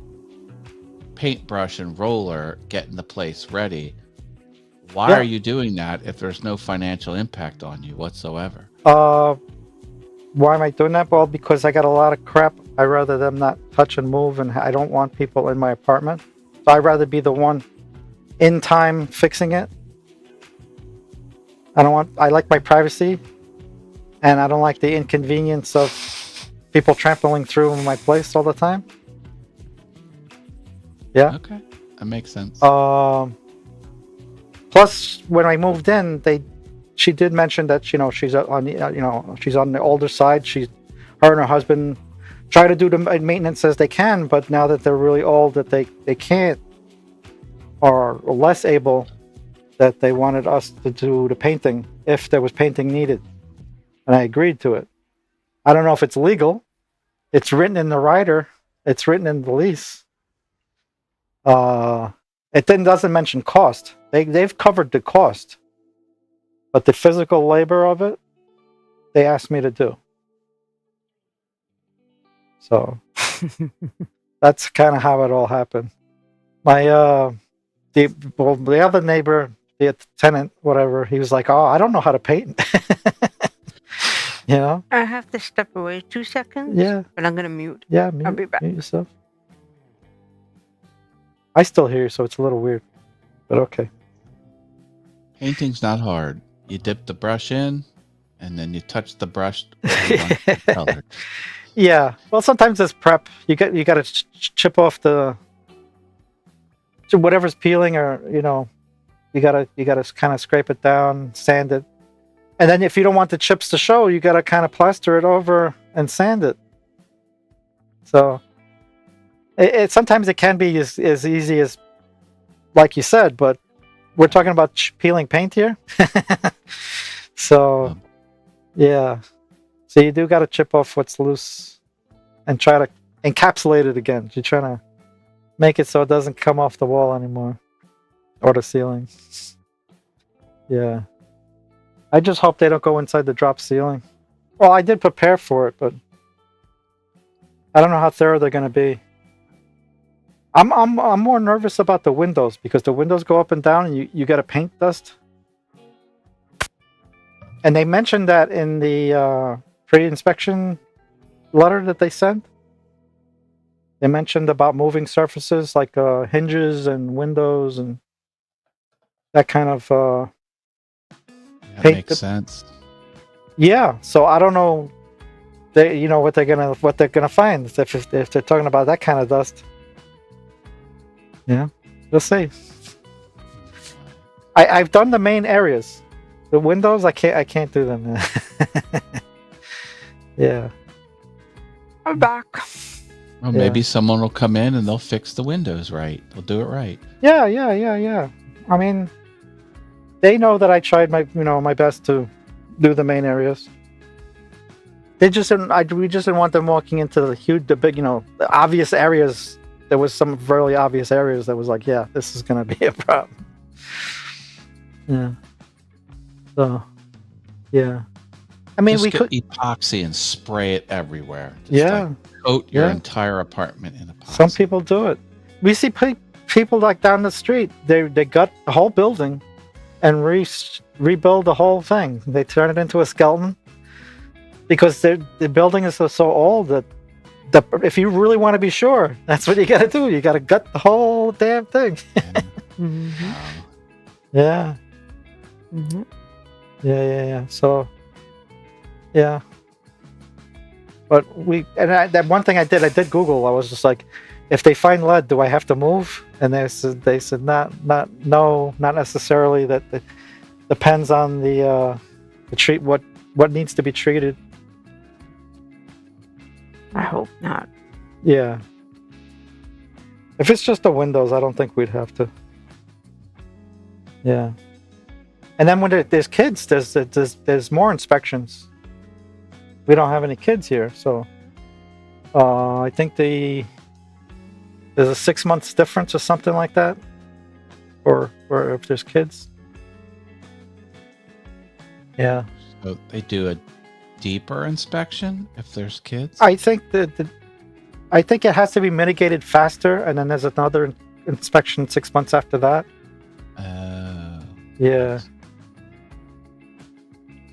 paintbrush and roller getting the place ready. Why are you doing that if there's no financial impact on you whatsoever? Why am I doing that? Well, because I got a lot of crap. I'd rather them not touch and move, and I don't want people in my apartment. So I'd rather be the one in time fixing it. I like my privacy, and I don't like the inconvenience of people trampling through my place all the time. Yeah. Okay, that makes sense. Plus, when I moved in, she did mention that she's on she's on the older side. Her and her husband try to do the maintenance as they can, but now that they're really old, that they can't, or less able, that they wanted us to do the painting if there was painting needed, and I agreed to it. I don't know if it's legal. It's written in the rider. It's written in the lease. It then doesn't mention cost. They've covered the cost, but the physical labor of it, they asked me to do. So that's kind of how it all happened. My the other neighbor, the tenant, whatever, he was like, "Oh, I don't know how to paint." You know? I have to step away 2 seconds. Yeah. But I'm gonna mute. Yeah, I'll be back. mute yourself. I still hear you, so it's a little weird, but okay. Painting's not hard. You dip the brush in, and then you touch the brush where you want it colored. Yeah. Well, sometimes it's prep. You got to chip off whatever's peeling, or you gotta kind of scrape it down, sand it, and then if you don't want the chips to show, you gotta kind of plaster it over and sand it. So it sometimes it can be as easy as, like you said, but we're talking about peeling paint here. So yeah, so you do got to chip off what's loose and try to encapsulate it again. You're trying to make it so it doesn't come off the wall anymore or the ceiling. Yeah, I just hope they don't go inside the drop ceiling. Well, I did prepare for it, but I don't know how thorough they're going to be. I'm more nervous about the windows, because the windows go up and down, and you get a paint dust. And they mentioned that in the pre-inspection letter that they sent. They mentioned about moving surfaces like hinges and windows and that kind of That paint. makes sense. Yeah, so I don't know. What they're gonna find if they're talking about that kind of dust. Yeah, we'll see. I've done the main areas. The windows, I can't do them. Yeah. I'm back. Well, Yeah. maybe someone will come in and they'll fix the windows right. They'll do it right. Yeah. I mean, they know that I tried my best to do the main areas. They just didn't. We just didn't want them walking into the big, the obvious areas. There was some really obvious areas that was like, yeah, this is gonna be a problem. Yeah. So, yeah. I mean, Just we get could. epoxy and spray it everywhere. Just Yeah. coat your Yeah. entire apartment in epoxy. Some people do it. We see people like down the street. They gut the whole building and rebuild the whole thing. They turn it into a skeleton because the building is so old that if you really want to be sure, that's what you got to do. You got to gut the whole damn thing. Yeah. Mm-hmm. Wow. Yeah. Mm-hmm. Yeah. So, yeah. But that one thing I did Google. I was just like, if they find lead, do I have to move? And they said not necessarily. That it depends on the treat what needs to be treated. I hope not. Yeah. If it's just the windows, I don't think we'd have to. Yeah. And then when there's kids, there's more inspections. We don't have any kids here, so I think there's a 6 months difference or something like that, or if there's kids. Yeah. So they do a deeper inspection if there's kids? I think I think it has to be mitigated faster, and then there's another inspection 6 months after that. Yeah.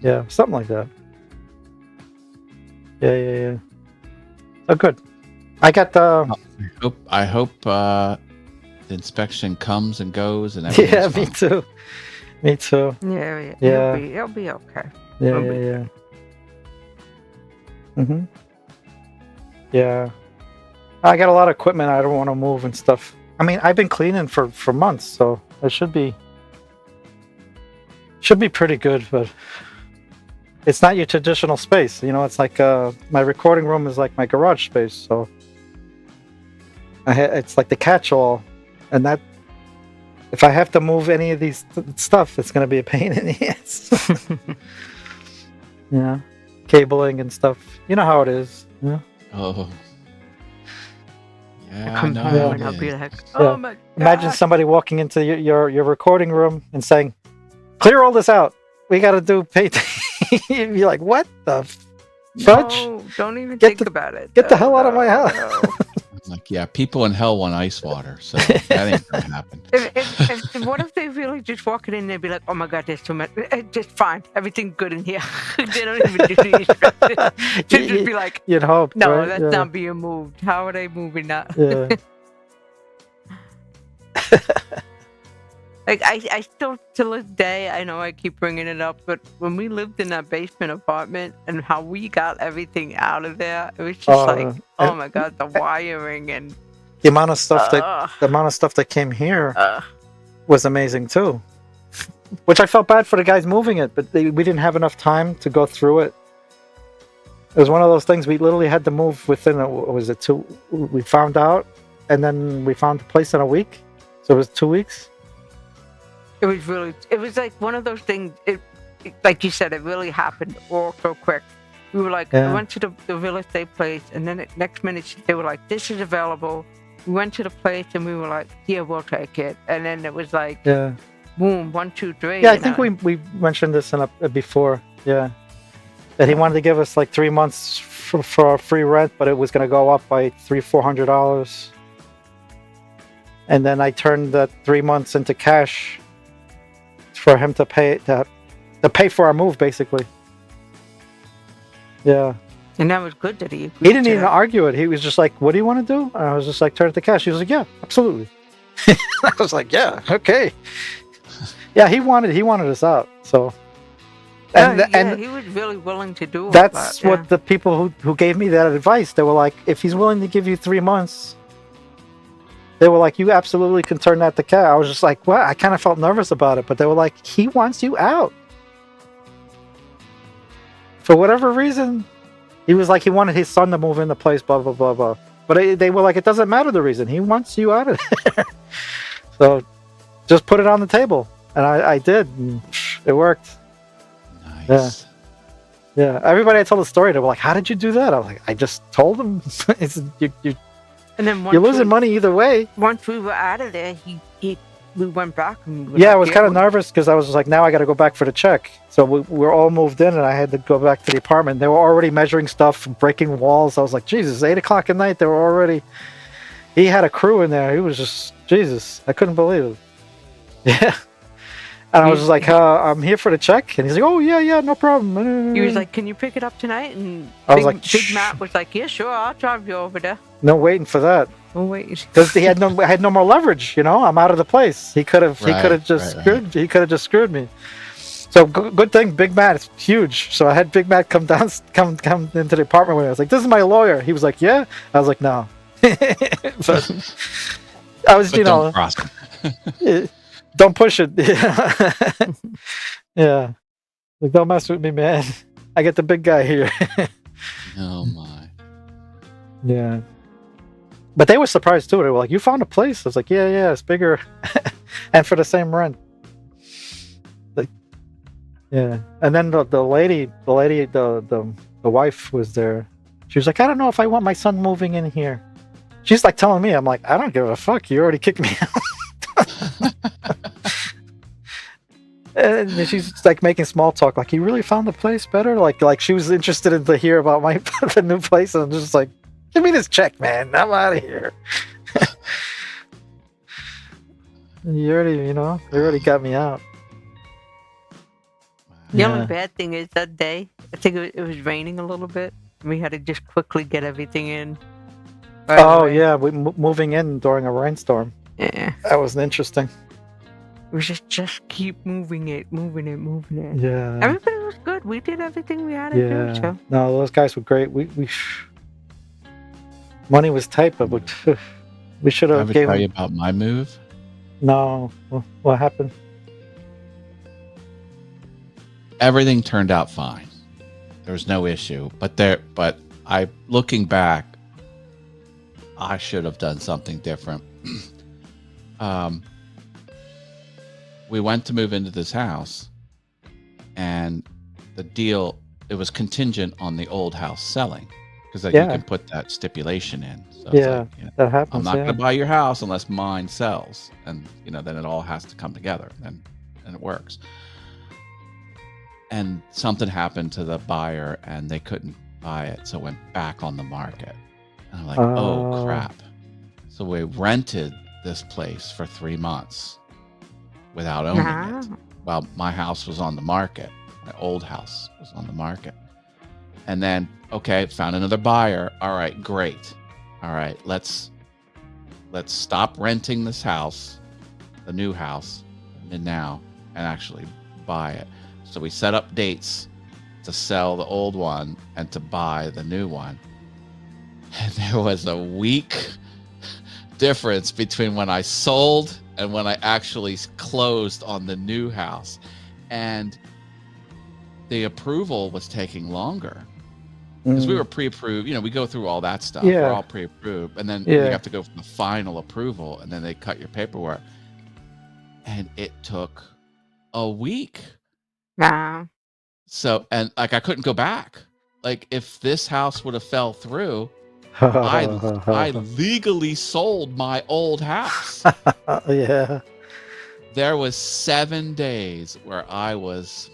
Yeah, something like that. Yeah. Oh, good. I got the. I hope the inspection comes and goes and everything's Yeah, fine. me too. Me too. Yeah. Yeah. It'll be okay. Yeah, Okay. yeah. Mhm. Yeah. I got a lot of equipment I don't want to move and stuff. I mean, I've been cleaning for months, so it should be pretty good, but it's not your traditional space. You know, it's like my recording room is like my garage space, so it's like the catch-all, and that if I have to move any of these stuff, it's going to be a pain in the ass. Yeah, cabling and stuff. You know how it is. Yeah. Oh. Yeah, I Come know home how and it I'll be is. like, Yeah. oh my god. Imagine somebody walking into your recording room and saying, "Clear all this out. We got to do painting." You're like, "What the fudge? No, don't even Get think the- about it. get the hell out of my house." no. Like, yeah, people in hell want ice water, so that ain't gonna happen. What if they really just walk in and they'd be like, oh my god, there's too much. Just fine. Everything's good in here. They don't even do the instructions. They'd just be like, You'd hope. no, right? that's Yeah. not being moved. How are they moving that? Yeah. Like, I still, till this day, I know I keep bringing it up, but when we lived in that basement apartment and how we got everything out of there, it was just like, oh and- my god, the wiring and The amount of stuff that came here was amazing too. Which I felt bad for the guys moving it, but we didn't have enough time to go through it. It was one of those things we literally had to move within we found out, and then we found the place in a week. So it was 2 weeks. it was like one of those things, like you said, it really happened all so quick. We were like, Yeah. we went to the real estate place, and then the next minute they were like, this is available. We went to the place and we were like, yeah, we'll take it. And then it was like, Yeah. boom, 1, 2, 3. Yeah, I think we mentioned this before. Yeah. That he wanted to give us like 3 months for free rent, but it was going to go up by $400. And then I turned that 3 months into cash for him to pay for our move, basically. Yeah. And that was good that he agreed He didn't to even that. argue it. He was just like, "What do you want to do?" And I was just like, "Turn it to cash." He was like, "Yeah, absolutely." I was like, "Yeah, okay." Yeah, he wanted us out. So, and He was really willing to do all that's that. what the people who gave me that advice, they were like, if he's willing to give you 3 months, they were like, you absolutely can turn that to cash. I was just like, well, I kind of felt nervous about it, but they were like, he wants you out. For whatever reason, he was like, he wanted his son to move in the place, blah, blah, blah, blah. But they were like, it doesn't matter the reason. He wants you out of there. So just put it on the table. And I did. And it worked. Nice. Yeah, everybody I told the story, they were like, "How did you do that?" I was like, "I just told them, And then you're losing money either way." Once we were out of there, we went back. And we were Yeah, I like, was kind of we- nervous because I was just like, now I got to go back for the check. So we're all moved in, and I had to go back to the apartment. They were already measuring stuff, breaking walls. I was like, Jesus, 8 o'clock at night. They were already. He had a crew in there. He was just Jesus. I couldn't believe it. Yeah. And I was just like, I'm here for the check. And he's like, oh, yeah, no problem. He was like, can you pick it up tonight? And I was like, Big "Shh." Matt was like, yeah, sure, I'll drive you over there. No waiting for that. Oh, wait. Because he had no more leverage, I'm out of the place. He could have just screwed me. So good thing Big Matt is huge. So I had Big Matt come into the apartment with me. I was like, this is my lawyer. He was like, yeah. I was like, no. But I was, But don't cross him. don't push it. Yeah. Like, don't mess with me, man. I get the big guy here. Oh my. Yeah. But they were surprised too. They were like, you found a place? I was like, yeah, it's bigger. And for the same rent. Like, yeah. And then the wife was there. She was like, I don't know if I want my son moving in here. She's like telling me, I'm like, I don't give a fuck. You already kicked me out. And she's like making small talk, like, you really found the place better? Like she was interested in to hear about the new place, and I'm just like, give me this check, man. I'm out of here. You already got me out. The Yeah. only bad thing is that day, I think it was raining a little bit. And we had to just quickly get everything in. Oh yeah, moving in during a rainstorm. Yeah. That was interesting. It was just keep moving it. Yeah. Everybody was good. We did everything we had to Yeah. do. So No, those guys were great. Money was tight, but we should I have ever gave tell you them. about my move? No. What happened? Everything turned out fine. There was no issue. But looking back, I should have done something different. We went to move into this house, and the deal, it was contingent on the old house selling, because you Yeah. can put that stipulation in. So it's Yeah. like, That I'm happens. not Yeah. going to buy your house unless mine sells, and then it all has to come together, and it works. And something happened to the buyer, and they couldn't buy it, so it went back on the market. And I'm like, oh crap! So we rented this place for 3 months without owning it. Well, my house was on the market. My old house was on the market. And then, okay, found another buyer. All right, great. All right, let's stop renting this house, the new house, and actually buy it. So we set up dates to sell the old one and to buy the new one. And there was a week difference between when I sold and when I actually closed on the new house. And the approval was taking longer because we were pre-approved. We go through all that stuff. Yeah. We're all pre-approved. And then you have to go from the final approval, and then they cut your paperwork. And it took a week. Wow. So, and I couldn't go back. Like, if this house would have fell through, I legally sold my old house. Yeah. There was 7 days where I was.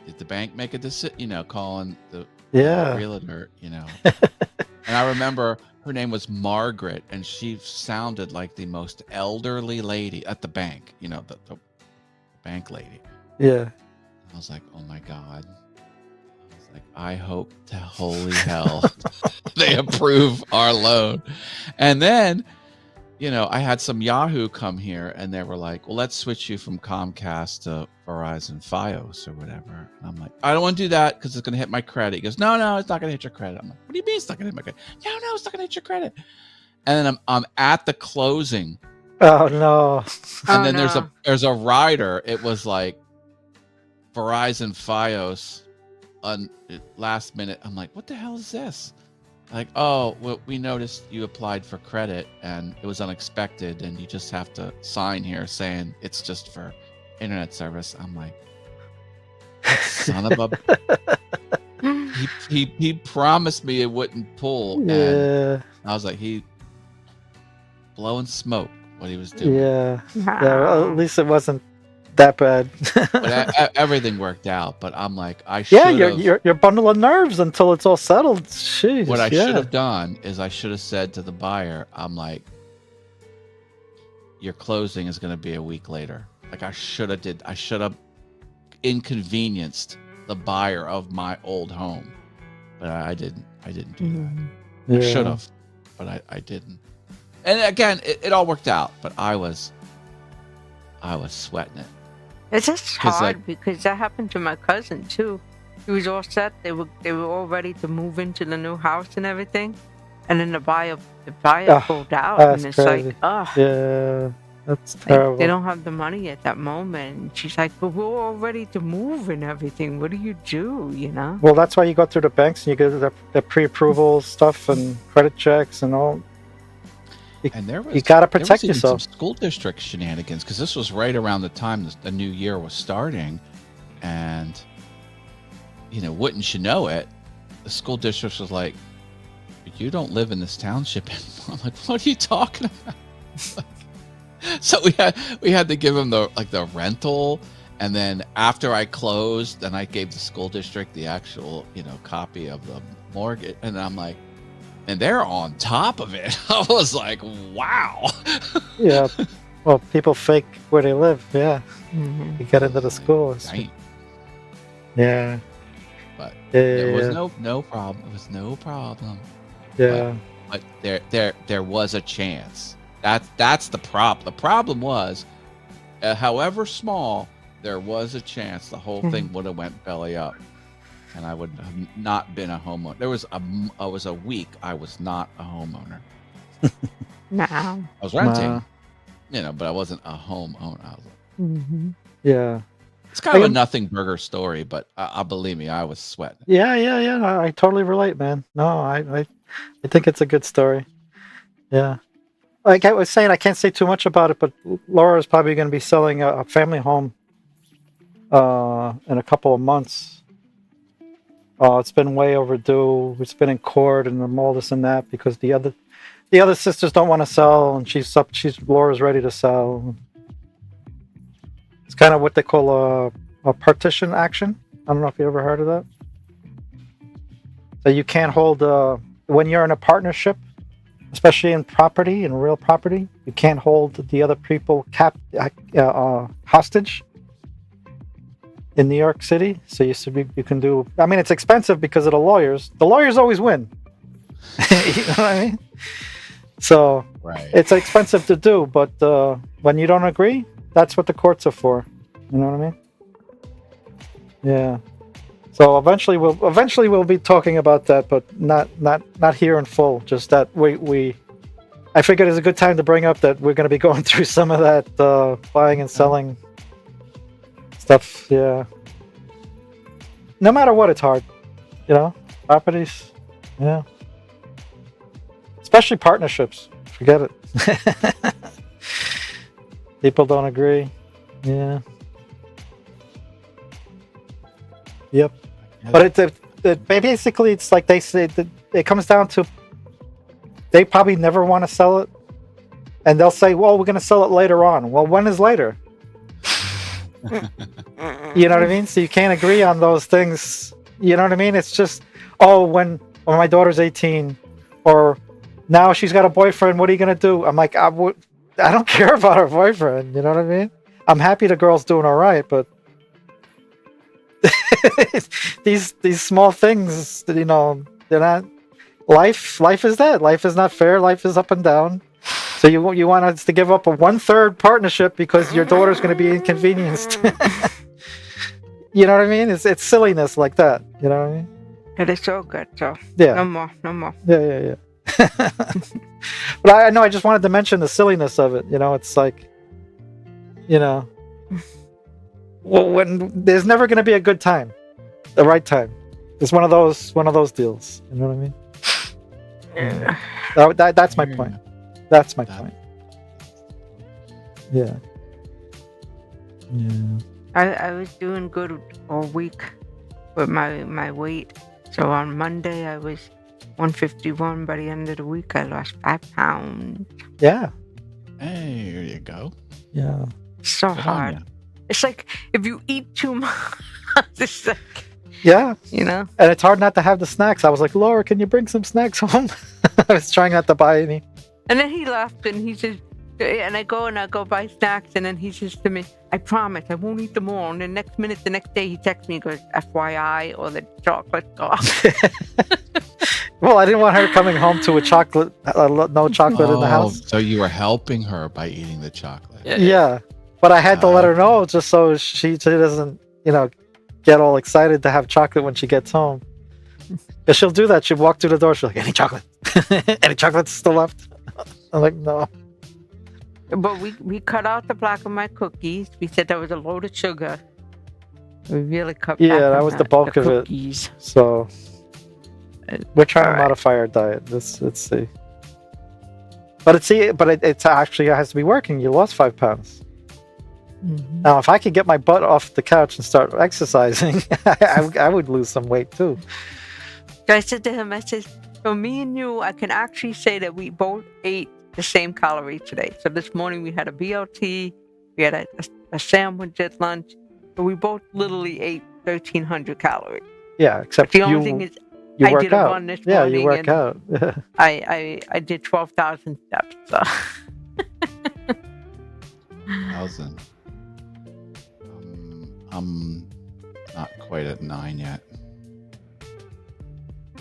Did the bank make a decision? Calling the realtor. And I remember her name was Margaret, and she sounded like the most elderly lady at the bank. The bank lady. Yeah. I was like, oh my God. I was like, I hope to holy hell they approve our loan. And then, I had some Yahoo come here, and they were like, well, let's switch you from Comcast to Verizon Fios or whatever. And I'm like, I don't want to do that because it's going to hit my credit. He goes, no, it's not going to hit your credit. I'm like, what do you mean it's not going to hit my credit? No, it's not going to hit your credit. And then I'm at the closing. Oh no. And then there's a rider. It was like Verizon Fios on last minute. I'm like, what the hell is this? Like, oh, well, we noticed you applied for credit and it was unexpected, and you just have to sign here saying it's just for internet service. I'm like, son of a. He promised me it wouldn't pull, and I was like, he blowing smoke what he was doing. Yeah. Well, at least it wasn't that bad. But everything worked out. But I'm like, I should. Yeah, your bundle of nerves until it's all settled. Jeez, what I should have done is I should have said to the buyer, I'm like, your closing is going to be a week later. Like I should have inconvenienced the buyer of my old home, but I didn't do that. Yeah. I should have, but I didn't. And again, it all worked out, but I was sweating it. It's just hard because that happened to my cousin too. He was all set. They were all ready to move into the new house and everything, and then the buyer pulled out, and it's crazy. like, oh, Yeah, that's terrible. they don't have the money at that moment. And she's like, but we're all ready to move and everything. What do you do? Well, that's why you go through the banks and you get the pre-approval stuff and credit checks and all. And you got to protect yourself. Some school district shenanigans, because this was right around the time the new year was starting, and wouldn't you know it, the school district was like, "You don't live in this township anymore." I'm like, "What are you talking about?" So we had to give them the rental, and then after I closed, then I gave the school district the actual copy of the mortgage, and I'm like. And they're on top of it. I was like, wow. Yeah. Well, people fake where they live. Yeah. Mm-hmm. You get into the schools. Right. Yeah. But there was no problem. It was no problem. Yeah. But there was a chance. That's the problem. The problem was, however small, there was a chance the whole thing would have went belly up, and I would have not been a homeowner. There was a week I was not a homeowner. No. I was renting, Nah. But I wasn't a homeowner. I was like, Yeah. it's kind of a nothing burger story, but believe me, I was sweating. Yeah. I totally relate, man. No, I think it's a good story. Yeah. Like I was saying, I can't say too much about it, but Laura is probably going to be selling a family home in a couple of months. It's been way overdue. It's been in court and all this and that because the other sisters don't want to sell, and Laura's ready to sell. It's kind of what they call a partition action. I don't know if you ever heard of that. So you can't hold when you're in a partnership, especially in property, in real property, you can't hold the other people hostage in New York City. So you can do. I mean, it's expensive because of the lawyers. The lawyers always win. You know what I mean? So Right. it's expensive to do, but when you don't agree, that's what the courts are for. You know what I mean? Yeah. So eventually we'll be talking about that, but not here in full. Just that I figured it's a good time to bring up that we're going to be going through some of that buying and selling stuff. Yeah. No matter what, it's hard. Properties. Yeah. Especially partnerships. Forget it. People don't agree. Yeah. Yep. But basically, it's like they say that it comes down to they probably never want to sell it, and they'll say, "Well, we're going to sell it later on." Well, when is later? You know what I mean? So you can't agree on those things. You know what I mean? It's just, when my daughter's 18, or now she's got a boyfriend. What are you going to do? I'm like, I don't care about her boyfriend. You know what I mean? I'm happy the girl's doing all right, but these small things, they're not. Life is that. Life is not fair. Life is up and down. So you want us to give up a 1/3 partnership because your daughter's going to be inconvenienced. You know what I mean? It's silliness like that. You know what I mean? It is so good. So Yeah. no more. Yeah. But I know I just wanted to mention the silliness of it. It's like, well, when there's never going to be a good time, the right time. It's one of those deals. You know what I mean? Yeah. That's my point. That's my point. Yeah. I was doing good all week with my weight. So on Monday I was 151. By the end of the week I lost 5 pounds. Yeah. Hey, here you go. Yeah. So Good on hard. ya. It's like if you eat too much, it's like, Yeah. And And it's hard not to have the snacks. I was like, Laura, can you bring some snacks home? I was trying not to buy any. And then he laughed and he says, and I go buy snacks, and then he says to me, I promise I won't eat them all. And the next day he texts me and goes, FYI, or the chocolate's off. Well, I didn't want her coming home to no chocolate in the house. So you were helping her by eating the chocolate. Yeah. But I had to let her know just so she doesn't, get all excited to have chocolate when she gets home. Because she'll do that. She'll walk through the door. She'll like, any chocolate? Any chocolate still left? I'm like, no. But we cut out the black of my cookies. We said that was a load of sugar. We really cut back Yeah, that on was the bulk of cookies. it. So we're trying to Alright. modify our diet. Let's see. But it actually has to be working. You lost 5 pounds. Mhm. Now, if I could get my butt off the couch and start exercising, I would lose some weight too. So I said to him, I said, so me and you, I can actually say that we both ate the same calories today. So this morning we had a BLT, we had a sandwich at lunch, but we both literally ate 1,300 calories. Yeah, except The only thing is, you I work did a out. run this Yeah, you morning work and out. I did 12,000 steps. So 1,000. I'm not quite at 9 yet.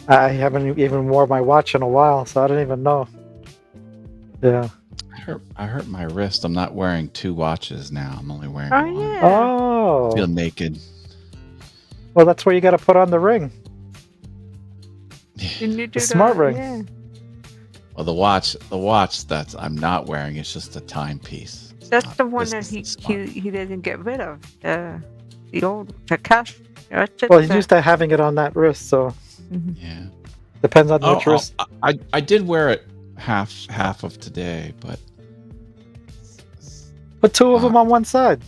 I haven't even worn my watch in a while, so I don't even know. Yeah. I hurt my wrist. I'm not wearing 2 watches now. I'm only wearing Oh, one. yeah. Oh, I feel naked. well, that's where you got to put on the ring. Didn't you do smart that? ring. Yeah. Well, the watch that I'm not wearing is just a timepiece. It's That's not- the one this that is the he smart- he doesn't get rid of. The cash. That's it, Well, he's used to having it on that wrist, so Yeah. depends on which Oh, wrist. I did wear it half of today, but Put 2 of them on one side.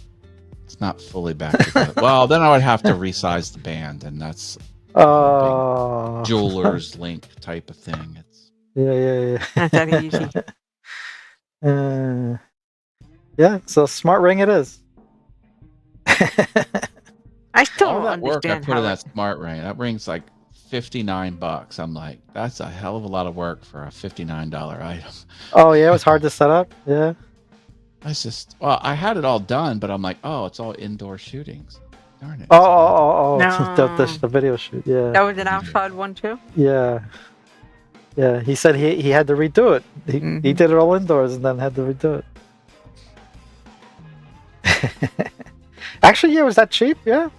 it's not fully back together. Well, then I would have to resize the band, and that's Oh, jeweler's link type of thing. It's yeah. Not that easy. Yeah, so smart ring it is. I still all don't that work I understand put how in that smart ring. That ring's like $59. I'm like, that's a hell of a lot of work for a $59 item. Oh yeah, it was hard to set up. Yeah. That's just I had it all done, but I'm like, oh, it's all indoor shootings. Darn it. Oh. No. The video shoot. Yeah. that was an outside one too. Yeah. Yeah. He said he had to redo it. He Mhm. did it all indoors and then had to redo it. Actually, yeah, was that cheap? Yeah.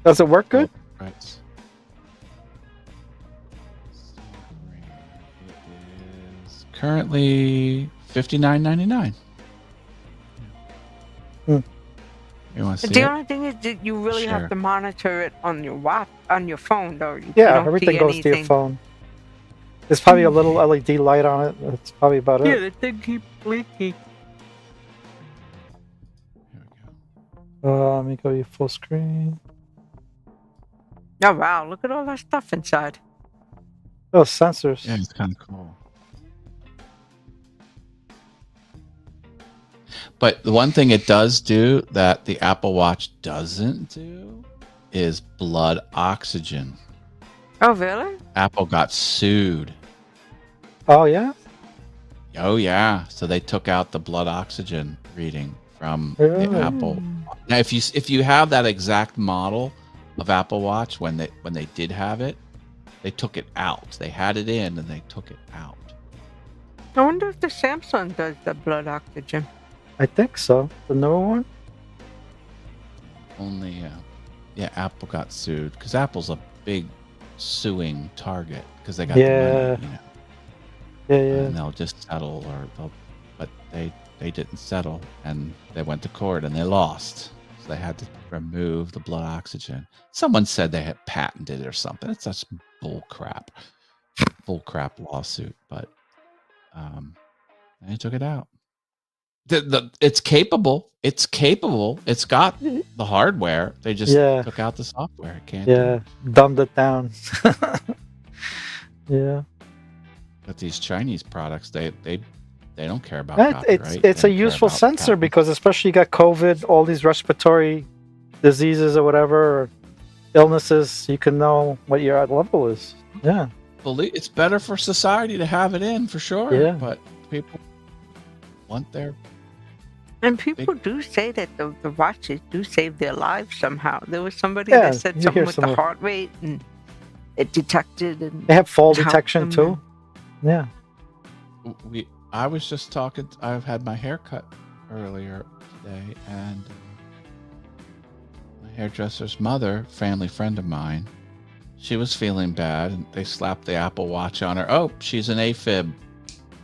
Does it work good? Right. It is currently $59.99. Hmm. You want to see The it? only thing is that you really Sure. have to monitor it on your phone, though. You Yeah, don't everything see goes to your anything. phone. There's probably a little LED light on it. That's probably about Yeah, it. the thing keeps blinking. Here we go. Let me go to full screen. Oh wow! Look at all that stuff inside. Oh, sensors. Yeah, it's kind of cool. But the one thing it does do that the Apple Watch doesn't do is blood oxygen. Oh really? Apple got sued. Oh yeah. Oh yeah, so they took out the blood oxygen reading from Really? the Apple. Now, if you have that exact model of Apple Watch when they did have it, they took it out. They had it in and they took it out. I wonder if the Samsung does the blood oxygen. I think so. The newer one. Only, Apple got sued because Apple's a big suing target because they got Yeah. the money, Yeah. and they'll just settle but they didn't settle and they went to court and they lost. So they had to remove the blood oxygen. Someone said they had patented it or something. It's such bull crap lawsuit, but they took it out. It's capable. It's got the hardware. They just took out the software. It can't. Yeah. Dumbed it down. Yeah. But these Chinese products, they don't care about Yeah, copyright. it's They a don't care useful about sensor patent. because especially you got COVID, all these respiratory diseases or whatever, or illnesses, you can know what your level is. Yeah. It's better for society to have it in for sure. Yeah. But people want their. And people do say that the watches do save their lives somehow. There was somebody Yeah, that said you something hear with some the of- heart rate and it detected and They have fall helped detection them. too. Yeah. I was just talking. I've had my hair cut earlier today, and my hairdresser's mother, family friend of mine, she was feeling bad, and they slapped the Apple Watch on her. Oh, she's an AFib.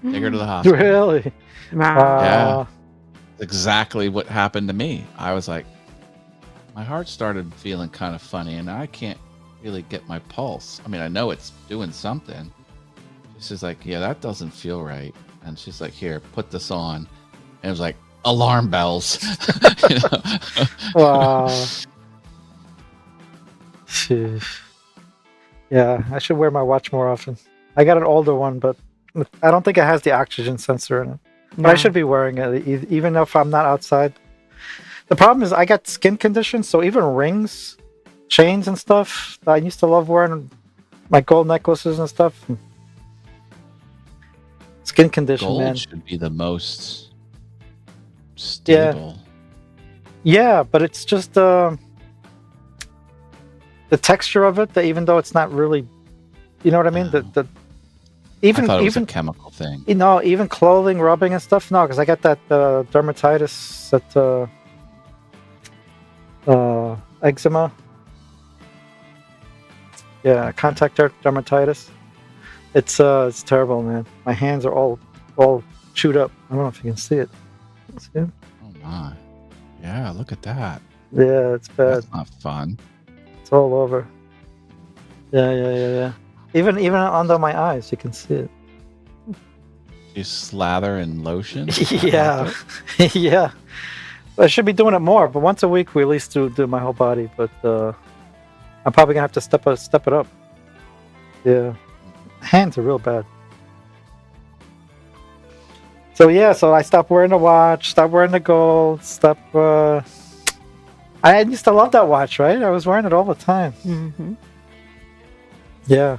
Take her to the hospital. Really? Wow. Yeah. Exactly what happened to me. I was like, my heart started feeling kind of funny, and I can't really get my pulse. I mean, I know it's doing something. She's like, yeah, that doesn't feel right. And she's like, here, put this on. And it was like alarm bells. You know? Wow. Sheesh. Yeah, I should wear my watch more often. I got an older one, but I don't think it has the oxygen sensor in it. But I No. should be wearing it, even if I'm not outside. The problem is I got skin conditions, so even rings, chains and stuff, I used to love wearing my gold necklaces and stuff. Skin condition, Gold man. should be the most stable. Yeah, but it's just the texture of it, that even though it's not really, you know what I mean? The Even I thought it was even a chemical thing. even clothing rubbing and stuff. No, because I got that dermatitis, that eczema. Yeah, Okay. contact dermatitis. It's terrible, man. My hands are all chewed up. I don't know if you can see it. See it? Oh my. Yeah, look at that. Yeah, it's bad. That's not fun. It's all over. Yeah. Even under my eyes, you can see it. You slather in lotion? Yeah, yeah. I should be doing it more, but once a week we at least do my whole body. But I'm probably gonna have to step it up. Yeah, hands are real bad. So yeah, so I stopped wearing the watch, stopped wearing the gold, I used to love that watch, right? I was wearing it all the time. Mm-hmm. Yeah.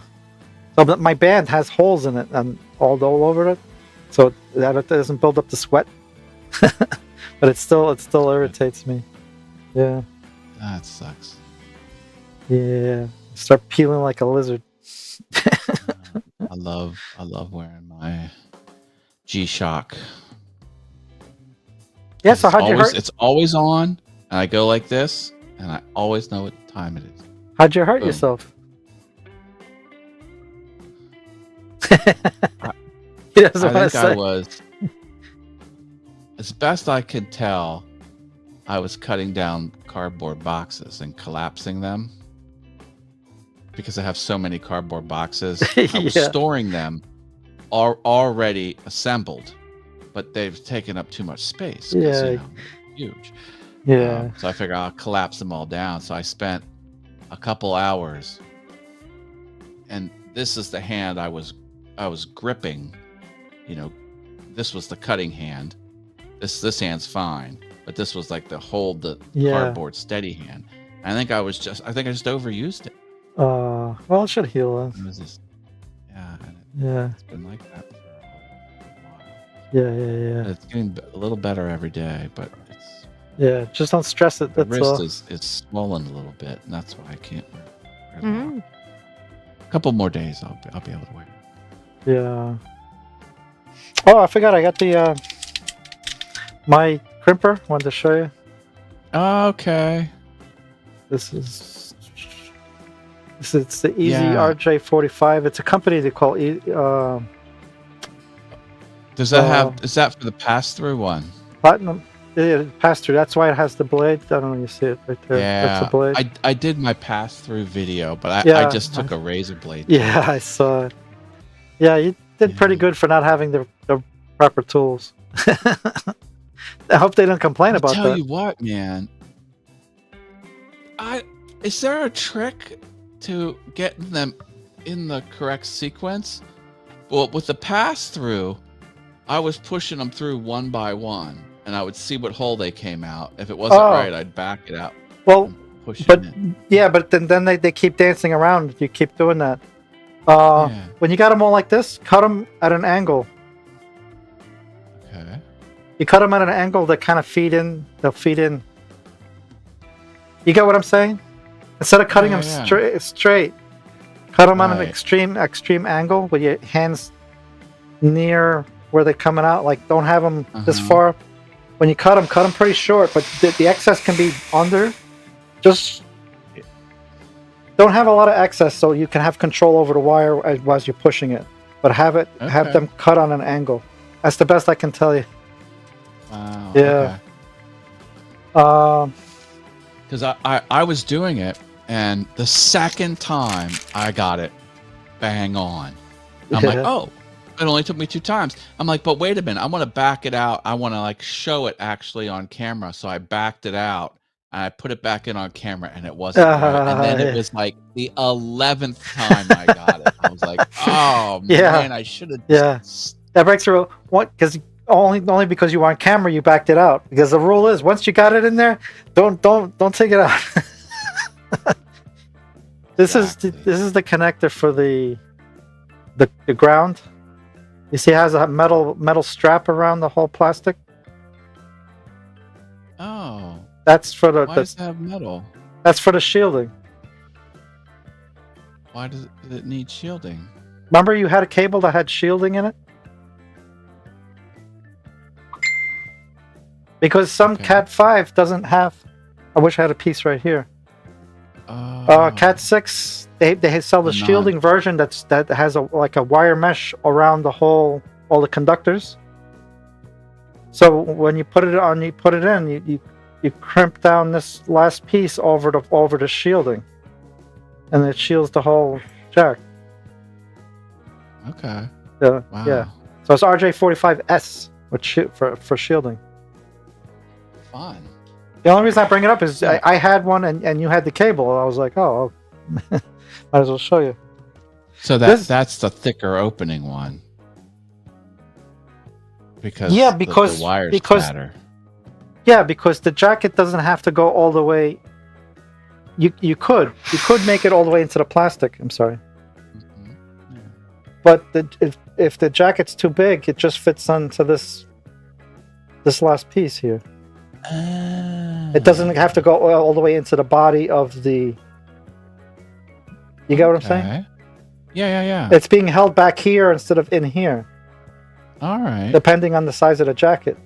So but my band has holes in it and all over it, so that it doesn't build up the sweat. But it still irritates me. Yeah. That sucks. Yeah. Start peeling like a lizard. I love wearing my G-Shock. Yeah. So how'd you hurt? It's always on, and I go like this, and I always know what time it is. How'd you hurt Boom. yourself? He doesn't I want to think I say. was, as best I could tell, I was cutting down cardboard boxes and collapsing them because I have so many cardboard boxes. I was Yeah. storing them already assembled, but they've taken up too much space. 'Cause, Yeah. you know, they're huge. Yeah. So I figured I'll collapse them all down. So I spent a couple hours, and this is the hand I was gripping. You know, this was the cutting hand. This hand's fine, but this was like the hold the Yeah. cardboard steady hand. I think I just overused it. Well, it should heal us. It was just, yeah, and Yeah. it's been like that for a while. Yeah. It's getting a little better every day, but it's Yeah. Just don't stress it. the That's wrist all. is swollen a little bit, and that's why I can't wear it. Mm-hmm. A couple more days, I'll be able to wear it. Yeah. Oh, I forgot. I got the my crimper. Wanted to show you. Okay. This is it's the Easy Yeah. RJ45. It's a company they call Does that have? Is that for the pass-through one? Platinum. Yeah, pass-through. That's why it has the blade. I don't know. You see it right there. That's the Yeah, blade. I did my pass-through video, but I Yeah, just took a razor blade. Yeah, I saw it. Yeah, you did pretty Yeah. good for not having the proper tools. I hope they don't complain I'll about tell that. you what, man. Is there a trick to getting them in the correct sequence? Well, with the pass-through, I was pushing them through one by one, and I would see what hole they came out. If it wasn't right, I'd back it out. Well, and push it but in. yeah, but then they keep dancing around if you keep doing that. Yeah. When you got them all like this, cut them at an angle. Okay. You cut them at an angle that kind of feed in. They'll feed in. You get what I'm saying? Instead of cutting Yeah, them yeah. straight, cut them on an Right. extreme angle with your hands near where they're coming out. Like, don't have them this Uh-huh. far. When you cut them pretty short, but the excess can be under. Just don't have a lot of excess, so you can have control over the wire as you're pushing it. But have Okay. them cut on an angle. That's the best I can tell you. Wow. Yeah. Because I was doing it, and the second time I got it bang on. I'm like, Yeah. oh, it only took me 2 times. I'm like, but wait a minute, I want to back it out. I want to like show it actually on camera. So I backed it out and I put it back in on camera, and it wasn't right. And then Yeah. it was like the 11th time I got it. I was like, oh Yeah. man, I should have. Yeah. That breaks the rule. What? Because only because you were on camera, you backed it out. Because the rule is, once you got it in there, don't take it out. This is the connector for the ground. You see, it has a metal strap around the whole plastic. Oh, That's for the why does it have metal? that's for the shielding. Why does it need shielding? Remember you had a cable that had shielding in it? Because some Okay. Cat 5 doesn't have... I wish I had a piece right here. Cat 6, they sell the Not- shielding version that has like a wire mesh around all the conductors. So when you put it on, you crimp down this last piece over the shielding, and it shields the whole jack. Okay. Wow. Wow. Yeah. So it's RJ45S for shielding. Fun. The only reason I bring it up is I had one and you had the cable. I was like, oh, might as well show you. So that's the thicker opening one. Because the wires matter. Yeah, because the jacket doesn't have to go all the way. You could make it all the way into the plastic. I'm sorry, Mm-hmm. Yeah. but if the jacket's too big, it just fits onto this last piece here. It doesn't have to go all the way into the body of the. You get what I'm saying? Yeah. It's being held back here instead of in here, All right. depending on the size of the jacket.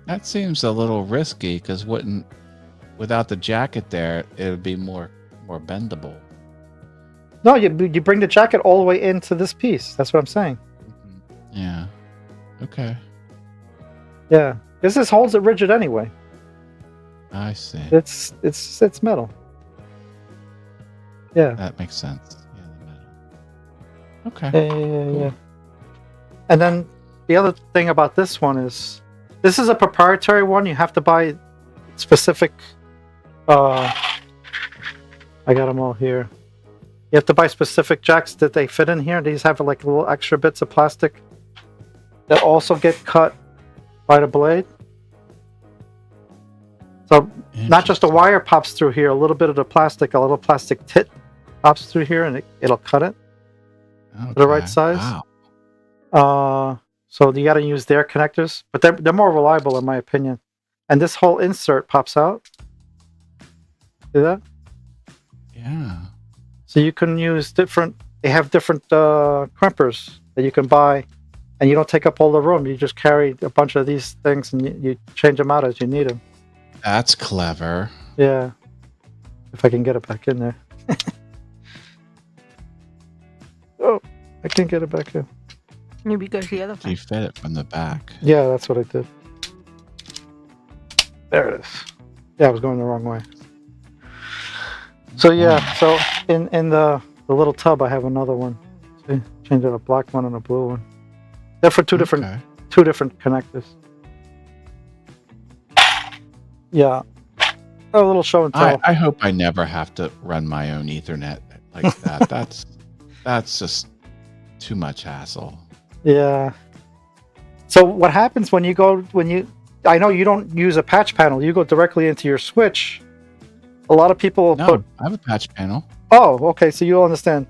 That seems a little risky because without the jacket there, it would be more bendable. No, you bring the jacket all the way into this piece. That's what I'm saying. Yeah. Okay. Yeah, because this holds it rigid anyway. I see. It's metal. Yeah. That makes sense. Yeah, the metal. Okay. Yeah. And then the other thing about this one is, this is a proprietary one. You have to buy specific. I got them all here. You have to buy specific jacks that they fit in here. These have like little extra bits of plastic that also get cut by the blade. So not just the wire pops through here, a little bit of the plastic, a little plastic tit pops through here, and it'll cut it to the right size. Wow. So you got to use their connectors, but they're more reliable in my opinion. And this whole insert pops out. See that? Yeah. So you can use they have different crimpers that you can buy, and you don't take up all the room. You just carry a bunch of these things and you change them out as you need them. That's clever. Yeah. If I can get it back in there. Oh, I can't get it back in. Maybe because the other You one. fit it from the back. Yeah, that's what I did. There it is. Yeah, I was going the wrong way. So yeah, so in the little tub I have another one. See, change out a black one and a blue one. They're for two different connectors. Yeah. A little show and tell. I hope I never have to run my own Ethernet like that. That's just too much hassle. Yeah. So what happens when I know you don't use a patch panel, you go directly into your switch. A lot of people No, I have a patch panel. Oh, okay, so you'll understand.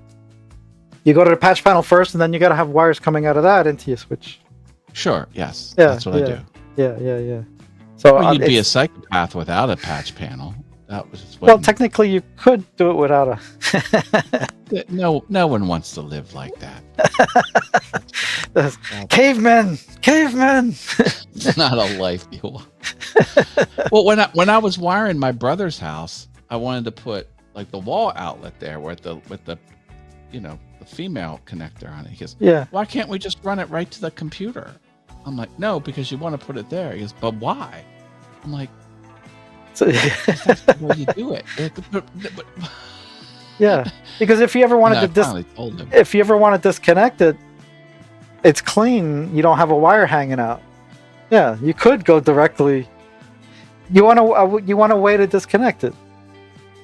You go to the patch panel first, and then you got to have wires coming out of that into your switch. Sure, yes. Yeah, That's what I do. Yeah. So Well, you'd be a psychopath without a patch panel. That was well, technically you could do it without a no one wants to live like that. cavemen. It's not a life you want. Well, when I was wiring my brother's house, I wanted to put like the wall outlet there with the the female connector on it. He goes, Yeah. why can't we just run it right to the computer? I'm like, no, because you want to put it there. He goes, but why? I'm like, So, that's the way you do it. yeah, because if you ever wanted And I finally told him. if you ever want to disconnect it, it's clean. You don't have a wire hanging out. Yeah, you could go directly. You want a way to disconnect it.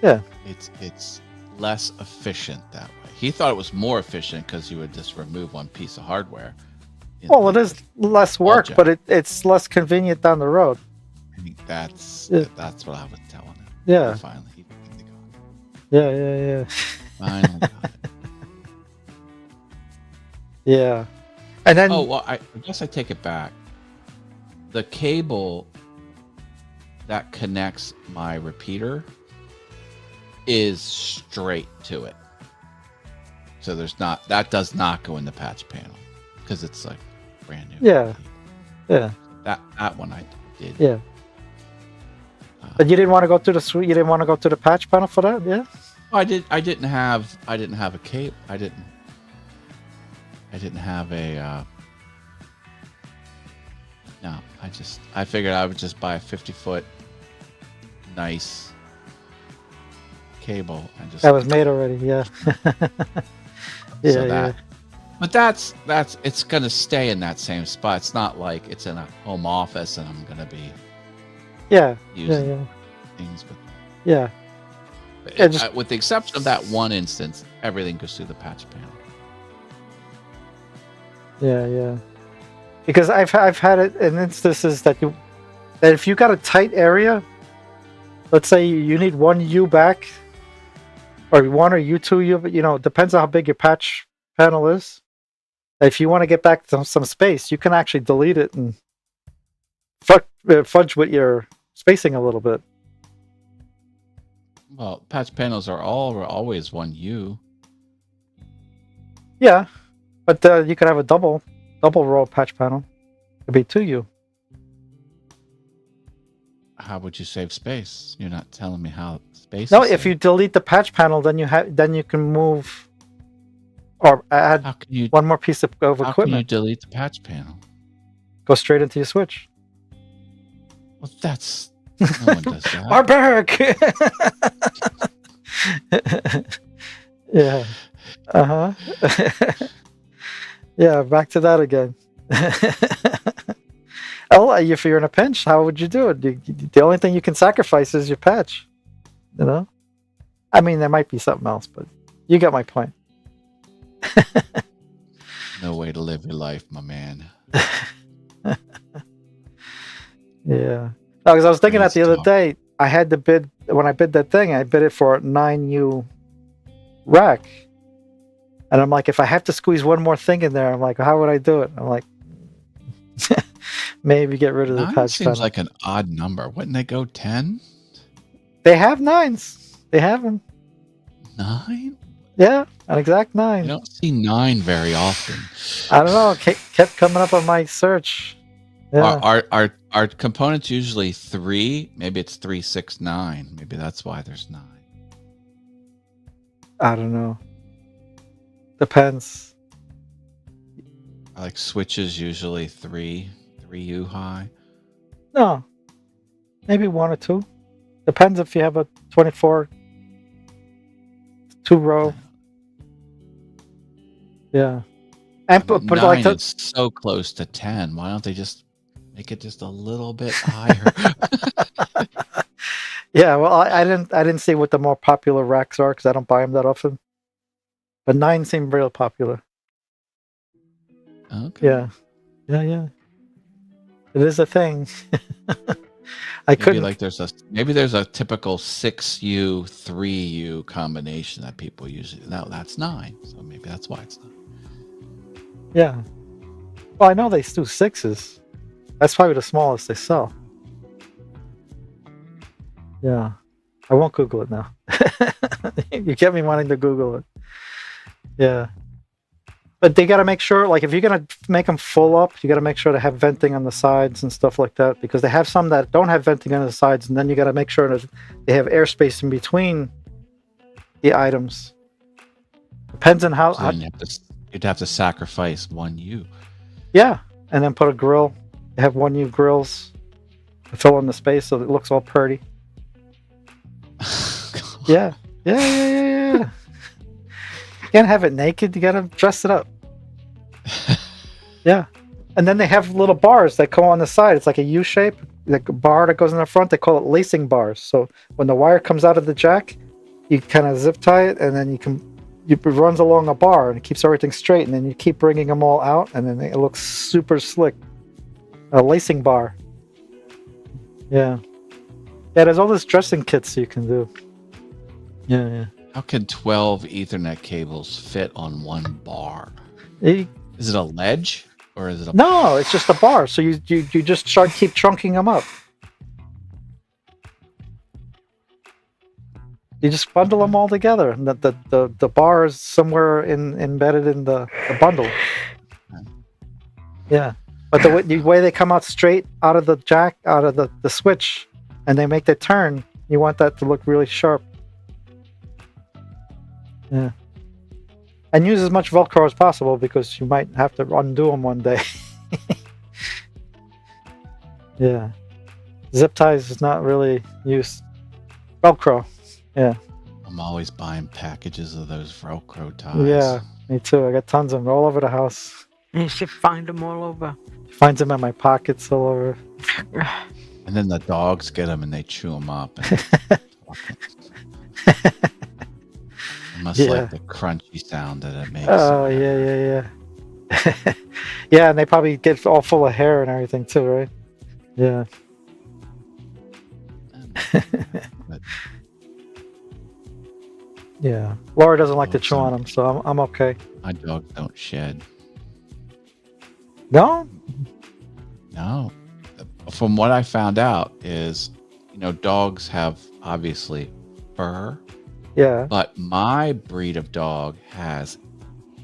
Yeah. It's less efficient that way. He thought it was more efficient because you would just remove one piece of hardware. Well, it is less work, jack. but it's less convenient down the road. I think that's what I was telling him. Yeah. Finally, he got it. Yeah. Finally got it. Yeah. And then Oh well, I guess I take it back. The cable that connects my repeater is straight to it. So that does not go in the patch panel because it's like brand new. Yeah. Yeah. That one I did. Yeah. But you didn't want to go to the suite. You didn't want to go to the patch panel for that, yeah? I didn't have a cape. I didn't have a. No, I figured I would just buy a 50-foot nice cable and just. That was made already, yeah. Yeah, so yeah. But that's it's gonna stay in that same spot. It's not like it's in a home office and I'm gonna be Yeah. using Yeah. things. But Yeah. Yeah, with the exception of that one instance, everything goes through the patch panel. Yeah, yeah. Because I've had it in instances that if you got a tight area, let's say you need one U back, or one or U2 U, it depends on how big your patch panel is. If you want to get back to some space, you can actually delete it and fudge with your spacing a little bit. Well, patch panels are always 1U. Yeah, but you could have a double row patch panel. It'd be 2U. How would you save space? You're not telling me how space. No, is if saved. you delete the patch panel, then you can move or add How can you? one more piece of How can you equipment. delete the patch panel? Go straight into your switch. Well, that's no one does that. Barbaric. Yeah. Yeah, back to that again. Oh, if you're in a pinch, how would you do it? The only thing you can sacrifice is your patch. I mean, there might be something else, but you got my point. No way to live your life, my man. Yeah. Because I was thinking that the other Talk. day, I had to bid, when I bid that thing, I bid it for 9U rack. And I'm like, if I have to squeeze one more thing in there, I'm like, how would I do it? I'm like, maybe get rid of the 9 patch seems panel. like an odd number. Wouldn't they go 10? They have 9s. They have them. 9? Yeah, an exact 9. You don't see 9 very often. I don't know. It kept coming up on my search. Yeah. Are components usually 3? Maybe it's 3, 6, 9. Maybe that's why there's 9. I don't know. Depends. Like switches usually 3U high. No. Maybe 1 or 2. Depends if you have a 24 2-row. Yeah. And But put 9 like is so close to 10. Why don't they just make it just a little bit higher? Yeah, well, I didn't see what the more popular racks are because I don't buy them that often. But 9 seemed real popular. Okay. Yeah. It is a thing. I Maybe couldn't. like maybe there's a typical 6U 3U combination that people usually. No, that's 9. So maybe that's why it's 9. Yeah. Well, I know they do 6s. That's probably the smallest they sell. Yeah. I won't Google it now. You get me wanting to Google it. Yeah. But they got to make sure, like, if you're going to make them full up, you got to make sure to have venting on the sides and stuff like that, because they have some that don't have venting on the sides, and then you got to make sure that they have airspace in between the items. Depends on how. So then you'd have to sacrifice 1U. Yeah, and then put a grill. You have 1U grills to fill in the space so it looks all pretty. Yeah. You can't have it naked. You got to dress it up. Yeah. And then they have little bars that go on the side. It's like a U shape, like a bar that goes in the front. They call it lacing bars. So when the wire comes out of the jack, you kind of zip tie it, and then it runs along a bar, and it keeps everything straight. And then you keep bringing them all out, and then it looks super slick. A lacing bar. Yeah. Yeah, there's all this dressing kits you can do. Yeah. How can 12 Ethernet cables fit on one bar? Is it a ledge or is it a? No, it's just a bar. So you just keep chunking them up. You just bundle them all together, and the bar is somewhere embedded in the bundle. Yeah, but the way they come out straight out of the jack, out of the switch, and they make the turn, you want that to look really sharp. Yeah, and use as much Velcro as possible because you might have to undo them one day. Yeah, zip ties is not really used. Velcro. Yeah. I'm always buying packages of those Velcro ties. Yeah, me too. I got tons of them all over the house. You should find them all over. Finds them in my pockets all over. And then the dogs get them and they chew them up. And I must like the crunchy sound that it makes. Oh, yeah. Yeah, and they probably get all full of hair and everything too, right? Yeah. But Yeah. Laura doesn't like to chew on them, so I'm okay. my dogs don't shed. No? No. From what I found out is, dogs have obviously fur, Yeah. but my breed of dog has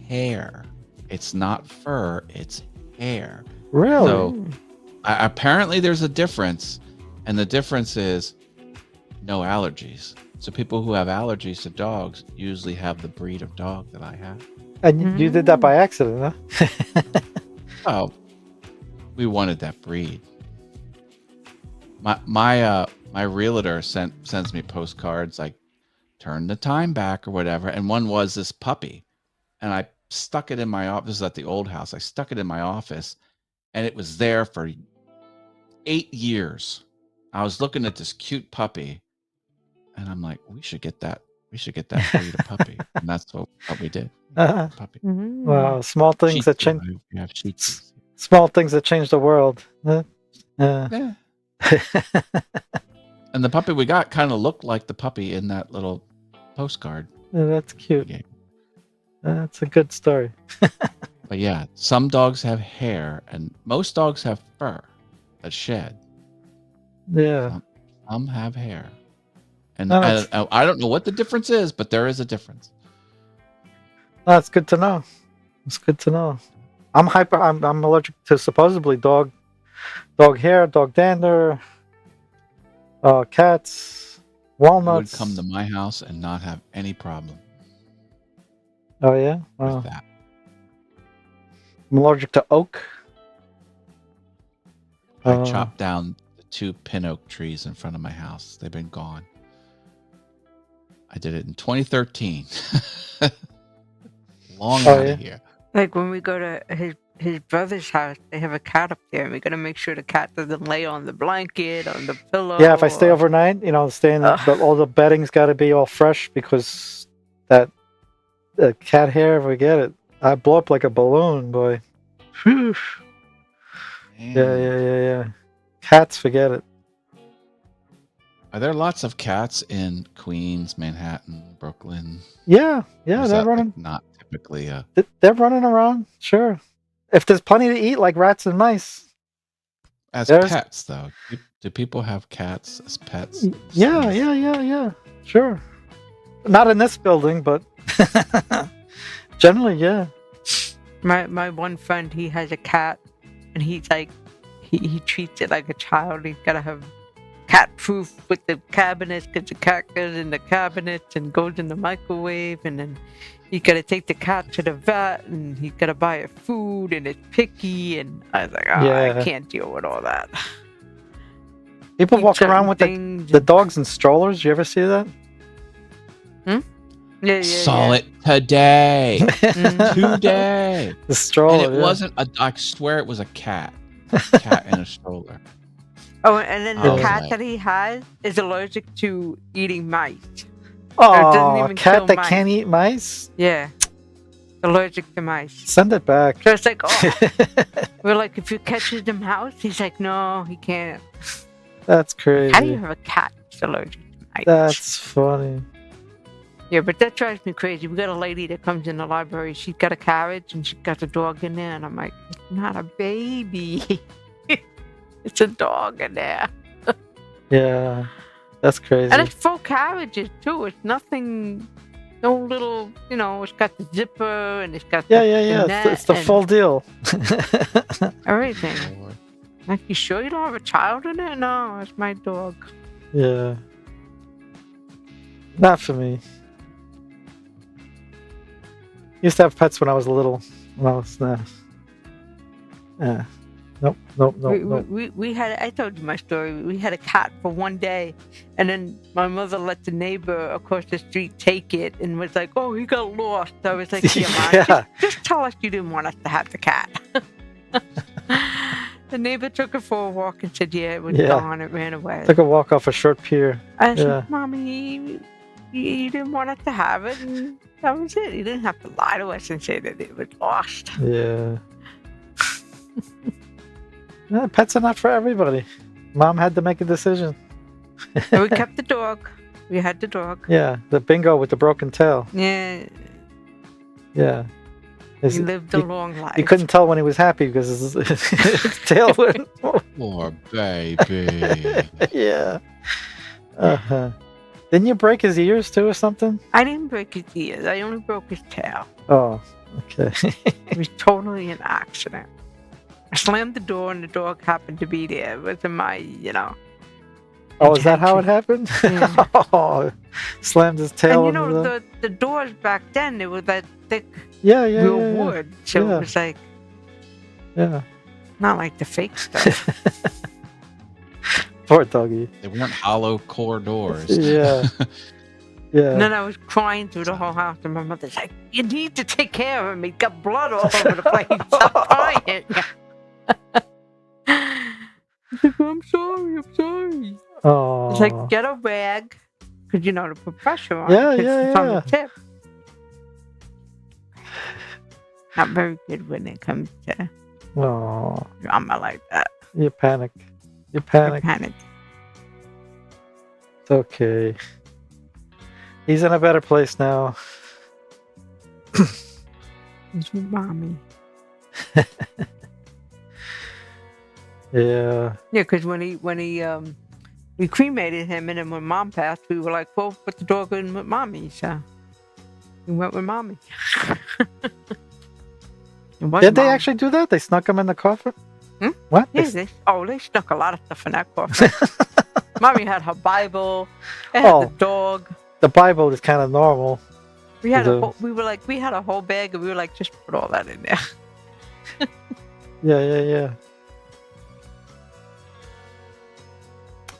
hair. It's not fur, it's hair. Really? So apparently there's a difference, and the difference is no allergies. So people who have allergies to dogs usually have the breed of dog that I have. And you did that by accident, huh? Oh, we wanted that breed. My realtor sends me postcards like turn the time back or whatever, and one was this puppy, and I stuck it in my office at the old house. I stuck it in my office, and it was there for 8 years. I was looking at this cute puppy, and I'm like, we should get that breed of puppy, and that's what we did. Puppy. Wow, small things that change. We have Shih Tzus. Small things that change the world. Yeah. And the puppy we got kind of looked like the puppy in that little postcard. That's cute. Yeah. That's a good story. But yeah, some dogs have hair, and most dogs have fur that shed. Yeah. Some have hair, and No, that's- I don't know what the difference is, but there is a difference. That's good to know. It's good to know. I'm allergic to supposedly dog hair, dog dander, cats, You would walnuts. come to my house and not have any problem Oh yeah. Wow. with that. I'm allergic to oak. I chopped down the 2 pin oak trees in front of my house. They've been gone. I did it in 2013. Long out of here. Like when we go to his brother's house, they have a cat up there, and we gotta make sure the cat doesn't lay on the blanket, on the pillow. Yeah, if I stay overnight, stay in all the bedding's got to be all fresh because that cat hair, forget it. I blow up like a balloon, boy. Whew. Yeah. Cats, forget it. Are there lots of cats in Queens, Manhattan, Brooklyn? Yeah, Or they're is that, running. like, not typically a... They're running around. Sure, if there's plenty to eat, like rats and mice. As There's- pets, though. Do people have cats as pets? Yeah. Sure. Not in this building, but generally, yeah. My one friend, he has a cat, and he's like, he treats it like a child. He's gotta have cat proof with the cabinets, because the cat goes in the cabinets and goes in the microwave, and then you gotta take the cat to the vet, and he's gotta buy it food, and it's picky, and I was like, Yeah. I can't deal with all that. People Eat walk certain around with things the and- dogs in strollers. You ever see that? Yeah. Saw it today. Mhm. Today. The stroller. And it yeah. wasn't I swear it was a cat. A cat in a stroller. Oh, and then the Oh, cat right. that he has is allergic to eating mice. Oh, even a cat kill that mice. can't eat mice? Yeah, allergic to mice. Send it back. So it's like, oh, we're like, if you catch it in the house, he's like, no, he can't. That's crazy. How do you have a cat that's allergic to mice? That's funny. Yeah, but that drives me crazy. We got a lady that comes in the library. She's got a carriage and she's got the dog in there, and I'm like, it's not a baby. It's a dog in there. Yeah. That's crazy. And it's full carriages too. It's nothing, no little, it's got the zipper and it's got Yeah, the, yeah, the yeah. net It's the and full deal. everything. Lord. Like, you sure you don't have a child in it? No, it's my dog. Yeah. Not for me. Used to have pets when I was little. When I was yeah. Nope. We had, I told you my story. We had a cat for one day, and then my mother let the neighbor across the street take it and was like, "Oh, he got lost." I was like, "Yeah, Mom, Yeah. just tell us you didn't want us to have the cat." The neighbor took her for a walk and said, "Yeah, it was Yeah. gone. It ran away." Took a walk off a short pier. I said, Yeah. "Mommy, you didn't want us to have it, and that was it. You didn't have to lie to us and say that it was lost." Yeah. Yeah, pets are not for everybody. Mom had to make a decision. And we kept the dog. We had the dog. Yeah, the bingo with the broken tail. Yeah, Yeah. His- he lived a long life. you couldn't tell when he was happy because his tail wouldn't move. Poor baby. Yeah. Uh-huh. Didn't you break his ears too or something? I didn't break his ears. I only broke his tail. Oh, okay. It was totally an accident. I slammed the door and the dog happened to be there. It wasn't my, Oh, is that how it happened? Yeah. Oh, slammed his tail. And into the... the doors back then, they were that thick Yeah, yeah, real yeah, yeah. wood. So Yeah. it was like, Yeah. not like the fake stuff. Poor doggy. They weren't hollow core doors. Yeah. Yeah. And then I was crying through the whole house, and my mother's like, "You need to take care of him. He's got blood all over the place. Stop crying." I was like, I'm sorry. Oh. It's like, get a rag, because to put pressure on Yeah, it, 'cause yeah, it's on yeah. the tip. Not very good when it comes to Oh. drama like that. You panic. You I panic. panic. It's okay. He's in a better place now. It's with mommy. Yeah. Yeah, because when he we cremated him, and then when mom passed, we were like, well, put the dog in with mommy. So we went with mommy. It was Did they Mom. actually do that? They snuck him in the coffin? Hmm? What? Yeah, they snuck a lot of stuff in that coffin. Mommy had her Bible. They had Oh. the dog. The Bible is kind of normal. We had The- we had a whole bag, and we were like, just put all that in there. Yeah.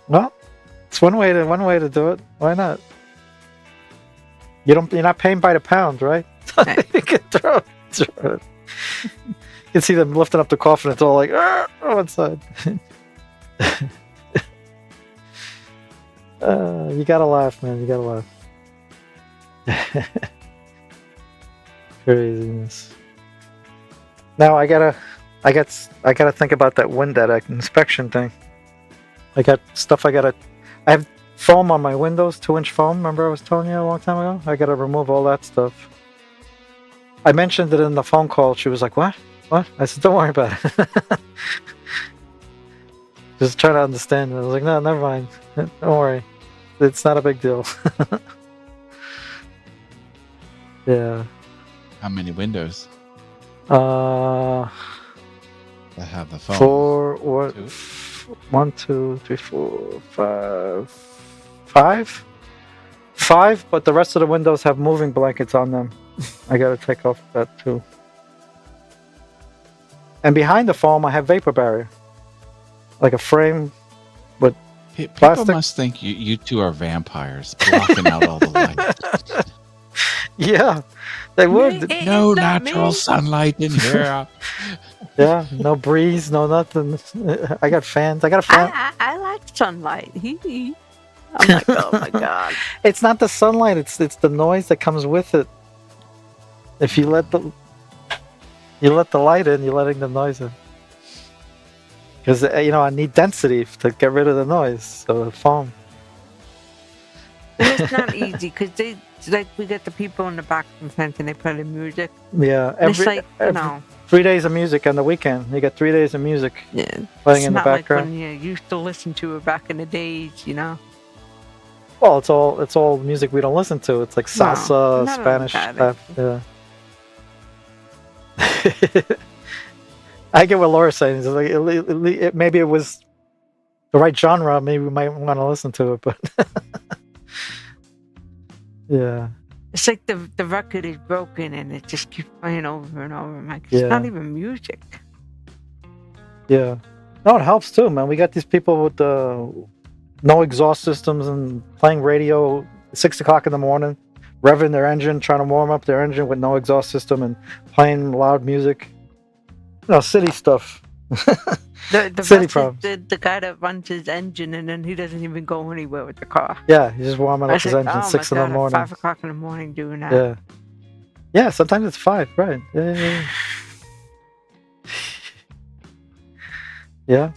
Well, it's one way to do it. Why not? You're not paying by the pound, right? You can throw it. You can see them lifting up the coffin. It's all like, on one side. You gotta laugh, man. You gotta laugh. Craziness. Now I gotta think about that inspection thing. I got stuff I have foam on my windows, 2-inch foam. Remember I was telling you a long time ago? I gotta remove all that stuff. I mentioned it in the phone call. She was like, what? I said, don't worry about it. Just trying to understand. I was like, no, never mind. Don't worry. It's not a big deal. Yeah. How many windows Uh, that have the phone? 4 or Two? 1, 2, 3, 4, 5. 5, but the rest of the windows have moving blankets on them. I gotta take off that too. And behind the foam, I have vapor barrier, like a frame. People plastic- must think you two are vampires, blocking out all the light. Yeah, they would. No It's not natural me. sunlight in here. Yeah, no breeze, no nothing. I got fans. I got a fan. I like sunlight. I'm like, oh my god. It's not the sunlight. It's the noise that comes with it. If you let the light in, you're letting the noise in. Because I need density to get rid of the noise. So foam. And it's not easy because we get the people in the back of the fence and they play the music. Yeah, And it's like, 3 days of music on the weekend. You get 3 days of music yeah, playing it's in the not like background. when you used to listen to it back in the days, Well, it's all music we don't listen to. It's like salsa, none of Spanish that. stuff. Yeah. I get what Laura's saying. It's like maybe it was the right genre. Maybe we might want to listen to it, but yeah, It's like the record is broken and it just keeps playing over and over. I'm like, it's Yeah. not even music. yeah. No, it helps too, man. We got these people with no exhaust systems and playing radio 6 o'clock in the morning, revving their engine, trying to warm up their engine with no exhaust system and playing loud music. You know, city stuff. The City rest is problems. the guy that runs his engine and then he doesn't even go anywhere with the car. Yeah, he's just warming I up his said, engine oh 6 my in God, the at morning. 5 o'clock in the morning doing that. Yeah. Yeah, sometimes it's 5, right. Yeah. Yeah.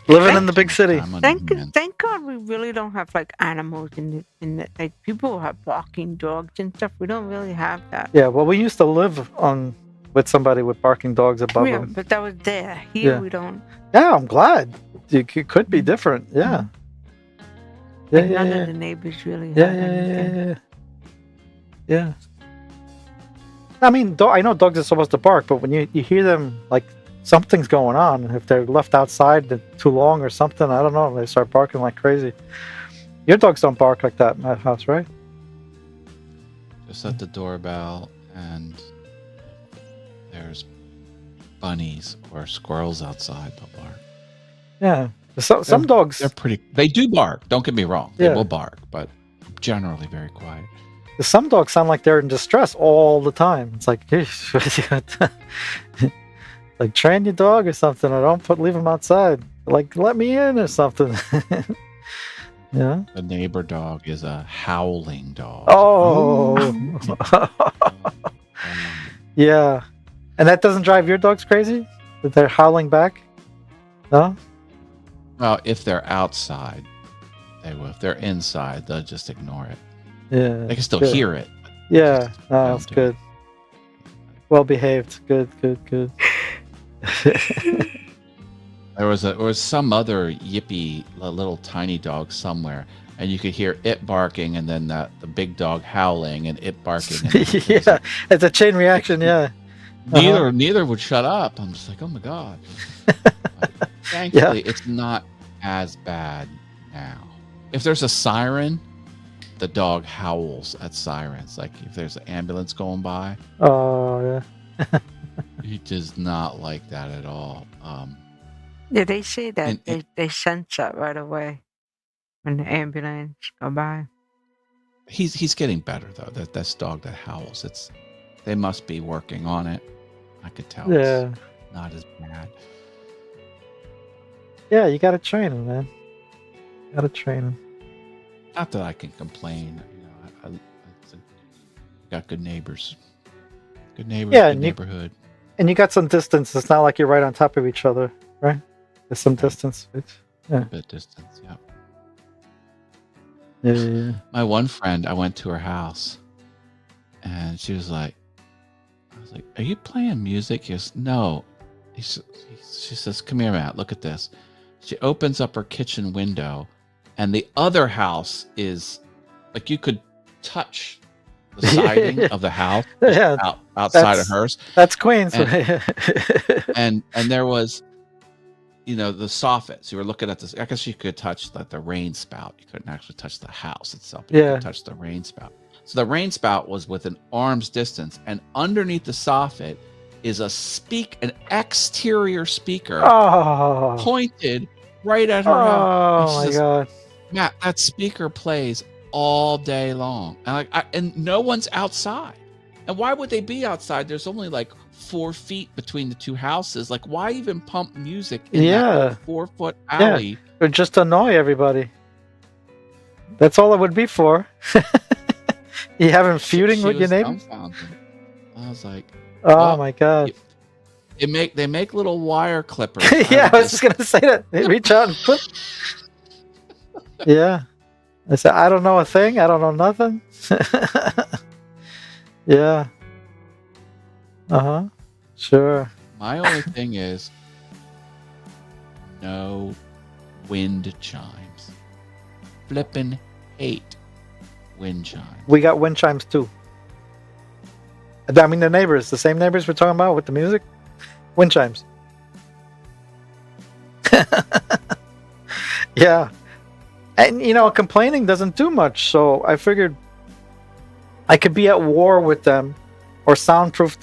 Living in the big city. I'm on Thank demand. thank God we really don't have like animals in the like people have barking dogs and stuff. We don't really have that. Yeah, well, we used to live with somebody with barking dogs above Yeah, them. but that was there. Here Yeah. we don't. Yeah, I'm glad. It could be different. Yeah. Yeah, Like, yeah, none yeah. of the neighbors really Yeah, have anything. yeah. I mean, I know dogs are supposed to bark, but when you hear them, like, something's going on. If they're left outside too long or something, I don't know. They start barking like crazy. Your dogs don't bark like that in that house, right? Just at the doorbell, and there's bunnies or squirrels outside. They'll bark. Yeah. Some dogs, They're pretty. They do bark. Don't get me wrong. They Yeah. will bark, but generally very quiet. some dogs sound like they're in distress all the time. It's like, like train your dog or something, or don't leave him outside. Like, let me in or something. Yeah. The neighbor dog is a howling dog. Oh. Yeah. And that doesn't drive your dogs crazy? That they're howling back? No? Well, if they're outside, they will. If they're inside, they'll just ignore it. Yeah. They can still Good. hear it. Yeah. Just No, don't that's do good. it. Well behaved. Good. There was some other yippy little tiny dog somewhere, and you could hear it barking, and then the big dog howling, and it barking. And it was Yeah. It's a chain reaction, yeah. neither would shut up. I'm just like, oh my god. But thankfully, it's not as bad now. If there's a siren, the dog howls at sirens. Like if there's an ambulance going by, Oh, yeah. he does not like that at all. Yeah, they say that And- they sense that right away when the ambulance go by. He's getting better though. That's dog that howls. They must be working on it. I could tell. Yeah. It's not as bad. Yeah, you gotta train him, man. Gotta train him. Not that I can complain. Got good neighbors. Good neighbors. Yeah, good and you- neighborhood. And you got some distance. It's not like you're right on top of each other, right? There's some distance. A bit distance. Yeah. Yeah. My one friend, I went to her house, and she was like, I was like, "Are you playing music?" He goes, "No." She says, "Come here, Matt. Look at this." She opens up her kitchen window, and the other house is like you could touch the siding of the house Yeah. outside of hers, That's Queens. and there was, the soffits. You were looking at this. I guess you could touch like the rain spout. You couldn't actually touch the house itself. But you Yeah. could touch the rain spout. So the rain spout was within arm's distance, and underneath the soffit is an exterior speaker Oh. pointed right at her Oh house. my And she says, god. Matt, that speaker plays all day long, and and no one's outside. And why would they be outside? There's only like 4 feet between the two houses. Like, why even pump music in that 4-foot alley? Or just to annoy everybody. That's all it would be for. You having feuding She with your was neighbors? dumbfounded. I was like, Oh well, my god. they make little wire clippers. Yeah, I was just gonna say that. They reach out and clip. Yeah. I said, I don't know a thing. I don't know nothing. Yeah. Sure. My only thing is no wind chimes. flippin' hate wind chimes. We got wind chimes too. I mean, the neighbors, the same neighbors we're talking about with the music. Wind chimes. Yeah. And, complaining doesn't do much. So I figured I could be at war with them or soundproof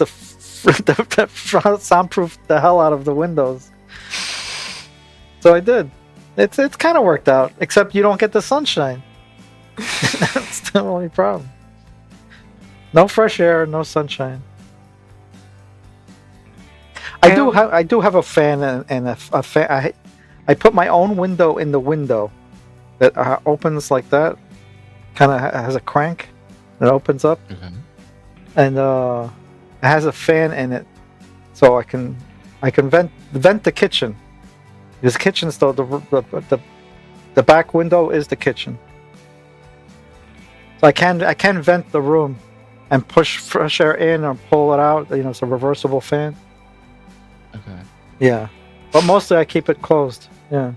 soundproof the hell out of the windows. So I did. It's kind of worked out, except you don't get the sunshine. That's the only problem. No fresh air, no sunshine. I do have a fan and a fan. I put my own window in the window that opens like that. Kind of has a crank that opens up, and it has a fan in it, so I can vent the kitchen. Because kitchen still the back window is the kitchen, so I can vent the room and push fresh air in or pull it out. It's a reversible fan. Okay. Yeah, but mostly I keep it closed. Yeah.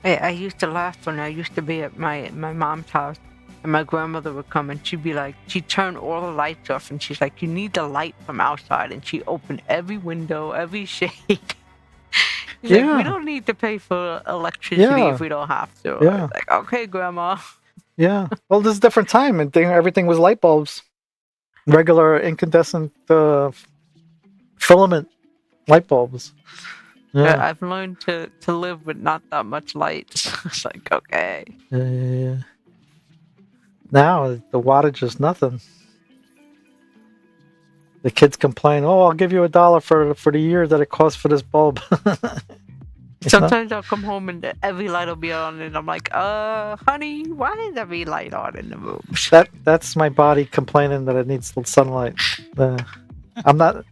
I used to laugh when I used to be at my mom's house, and my grandmother would come and she'd be like, she'd turn all the lights off, and she's like, "You need the light from outside," and she opened every window, every shade. She's like, "We don't need to pay for electricity if we don't have to." Yeah. I was like, "Okay, Grandma." Yeah. Well, this is a different time, and everything was light bulbs, regular incandescent filament light bulbs. Yeah. I've learned to live with not that much light. It's like, okay. Yeah. Now the wattage is nothing. The kids complain, "Oh, I'll give you $1 for the year that it costs for this bulb." Sometimes I'll come home and every light will be on, and I'm like, honey, why is every light on in the room?" That's my body complaining that it needs sunlight. I'm not.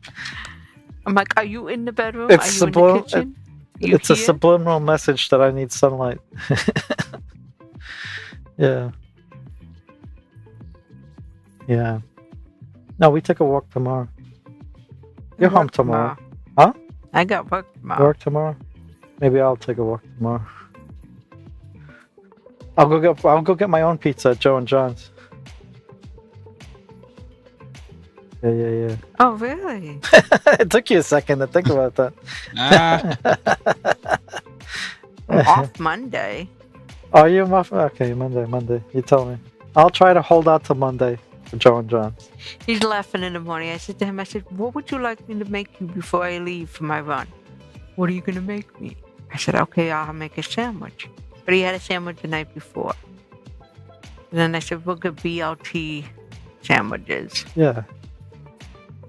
I'm like, "Are you in the bedroom? It's Are you in the kitchen? It's a subliminal message that I need sunlight. Yeah. Yeah. No, we take a walk tomorrow. You're home tomorrow. Huh? I got work tomorrow. Work tomorrow? Maybe I'll take a walk tomorrow. I'll go get my own pizza at Joe and John's. Yeah. Oh, really? It took you a second to think about that. I'm off Monday. Oh, you off? Okay, Monday. You tell me. I'll try to hold out till Monday for Joe and John's. He's laughing in the morning. I said to him, "What would you like me to make you before I leave for my run?" "What are you going to make me?" I said, "Okay, I'll make a sandwich." But he had a sandwich the night before. And then I said, "We'll get BLT sandwiches." Yeah.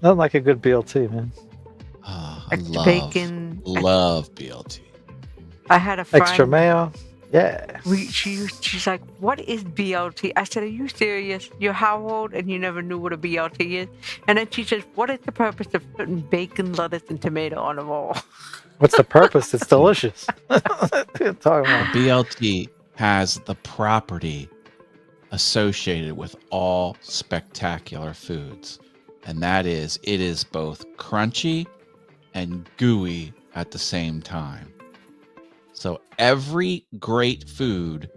Nothing like a good BLT, man. Oh, Extra bacon. Love BLT. I had a friend. Extra mayo. Yeah. She's like, "What is BLT?" I said, "Are you serious? You're how old and you never knew what a BLT is?" And then she says, "What is the purpose of putting bacon, lettuce, and tomato on a roll?" What's the purpose? It's delicious. What are you talking about? BLT has the property associated with all spectacular foods, and that is, it is both crunchy and gooey at the same time. So every great food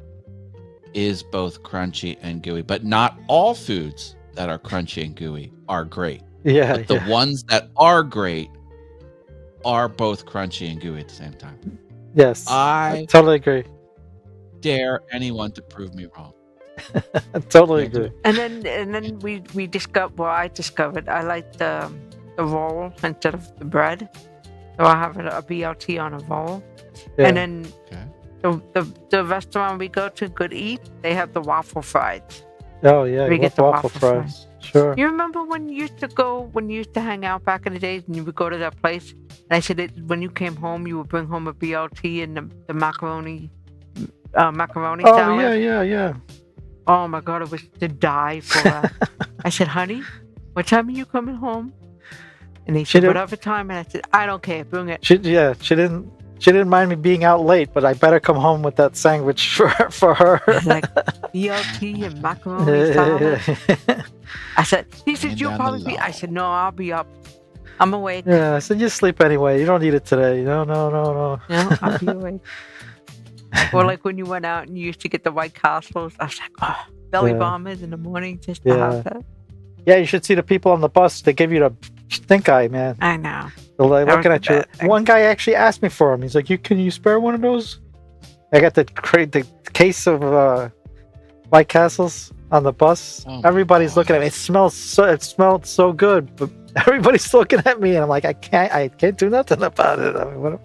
is both crunchy and gooey, but not all foods that are crunchy and gooey are great. Yeah. But the ones that are great are both crunchy and gooey at the same time. Yes. I totally agree. dare anyone to prove me wrong. I totally agree. And then we discovered. Well, I discovered I like the roll instead of the bread, so I have a BLT on a roll. Yeah. And then the restaurant we go to, Good Eat, they have the waffle fries. Oh yeah, We get the waffle fries. Sure. You remember when you used to hang out back in the days, and you would go to that place? And I said when you came home, you would bring home a BLT and the macaroni salad. Yeah. Oh my God, it was to die for. I said, "Honey, what time are you coming home?" And he said, "Whatever time." And I said, "I don't care, bring it." She didn't mind me being out late, but I better come home with that sandwich for her. Like BLT and macaroni salad. I said, he said, "You'll probably be." I said, "No, I'll be up. I'm awake." Yeah, I said, "You sleep anyway. You don't need it today." No. No, I'll be awake. Or like when you went out and you used to get the White Castles. I was like, oh, belly Yeah. bombers in the morning just to Yeah. have that. Yeah, you should see the people on the bus. They give you the stink eye, man. I know. They're like That looking was at the you. bad thing. One guy actually asked me for them. He's like, can you spare one of those? I got the case of White Castles on the bus. Oh my Everybody's God. looking at me. It smelled so good, but everybody's looking at me, and I'm like, I can't do nothing about it. I mean, what?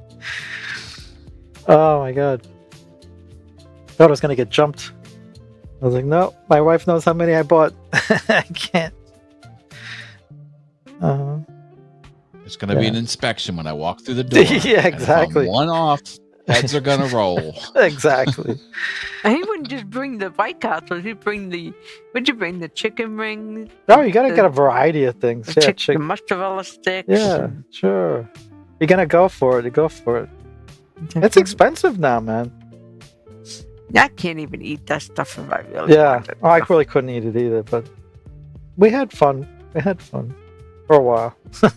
Oh my God! Thought I was gonna get jumped. I was like, no, my wife knows how many I bought. I can't. It's going to be Yeah. an inspection when I walk through the door. Yeah, And if I'm exactly. one off, heads are going to roll. Exactly. And he wouldn't just bring the White Castles. He'd bring would you bring the chicken rings? No, you gotta get a variety of things. The, Yeah, the mozzarella sticks? yeah, sure. You're gonna go for it. You go for it. It's expensive now, man. I can't even eat that stuff if I really Yeah. wanted. Oh, I really couldn't eat it either, but we had fun. We had fun for a while. I'm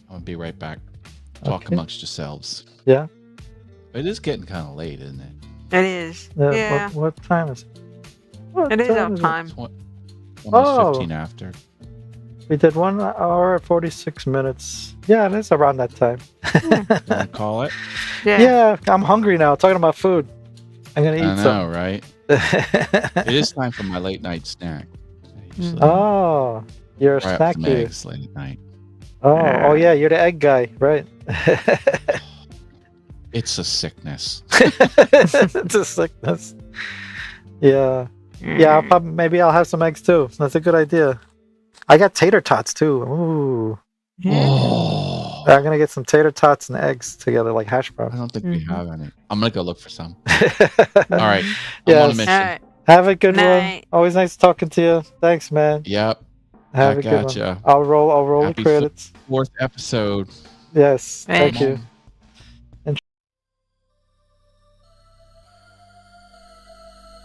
going to be right back. Talk Okay. amongst yourselves. Yeah. It is getting kind of late, isn't it? It is. Yeah. What time is it? What It is our it? time. It's almost Oh. 15 after. We did 1 hour 46 minutes. Yeah, it is around that time. You want to call it? Yeah. Yeah, I'm hungry now. Talking about food. I'm gonna I eat know, right? some. It is time for my late night snack. I usually Oh, you're a fry up snack some eater. eggs late at night. Oh, yeah, you're the egg guy, right? It's a sickness. It's a sickness. Yeah, yeah. Maybe I'll have some eggs too. That's a good idea. I got tater tots too. Ooh, Oh, I'm gonna get some tater tots and eggs together, like hash I browns. don't think we Mhm. have any. I'm going to go look for some. All All right. I Yes. want to mention. All right. Have a good one. Night. Always nice talking to you. Thanks, man. Yep. Have Back a good at one. ya. I'll roll Happy the credits. 4th episode. Yes, Right. thank you.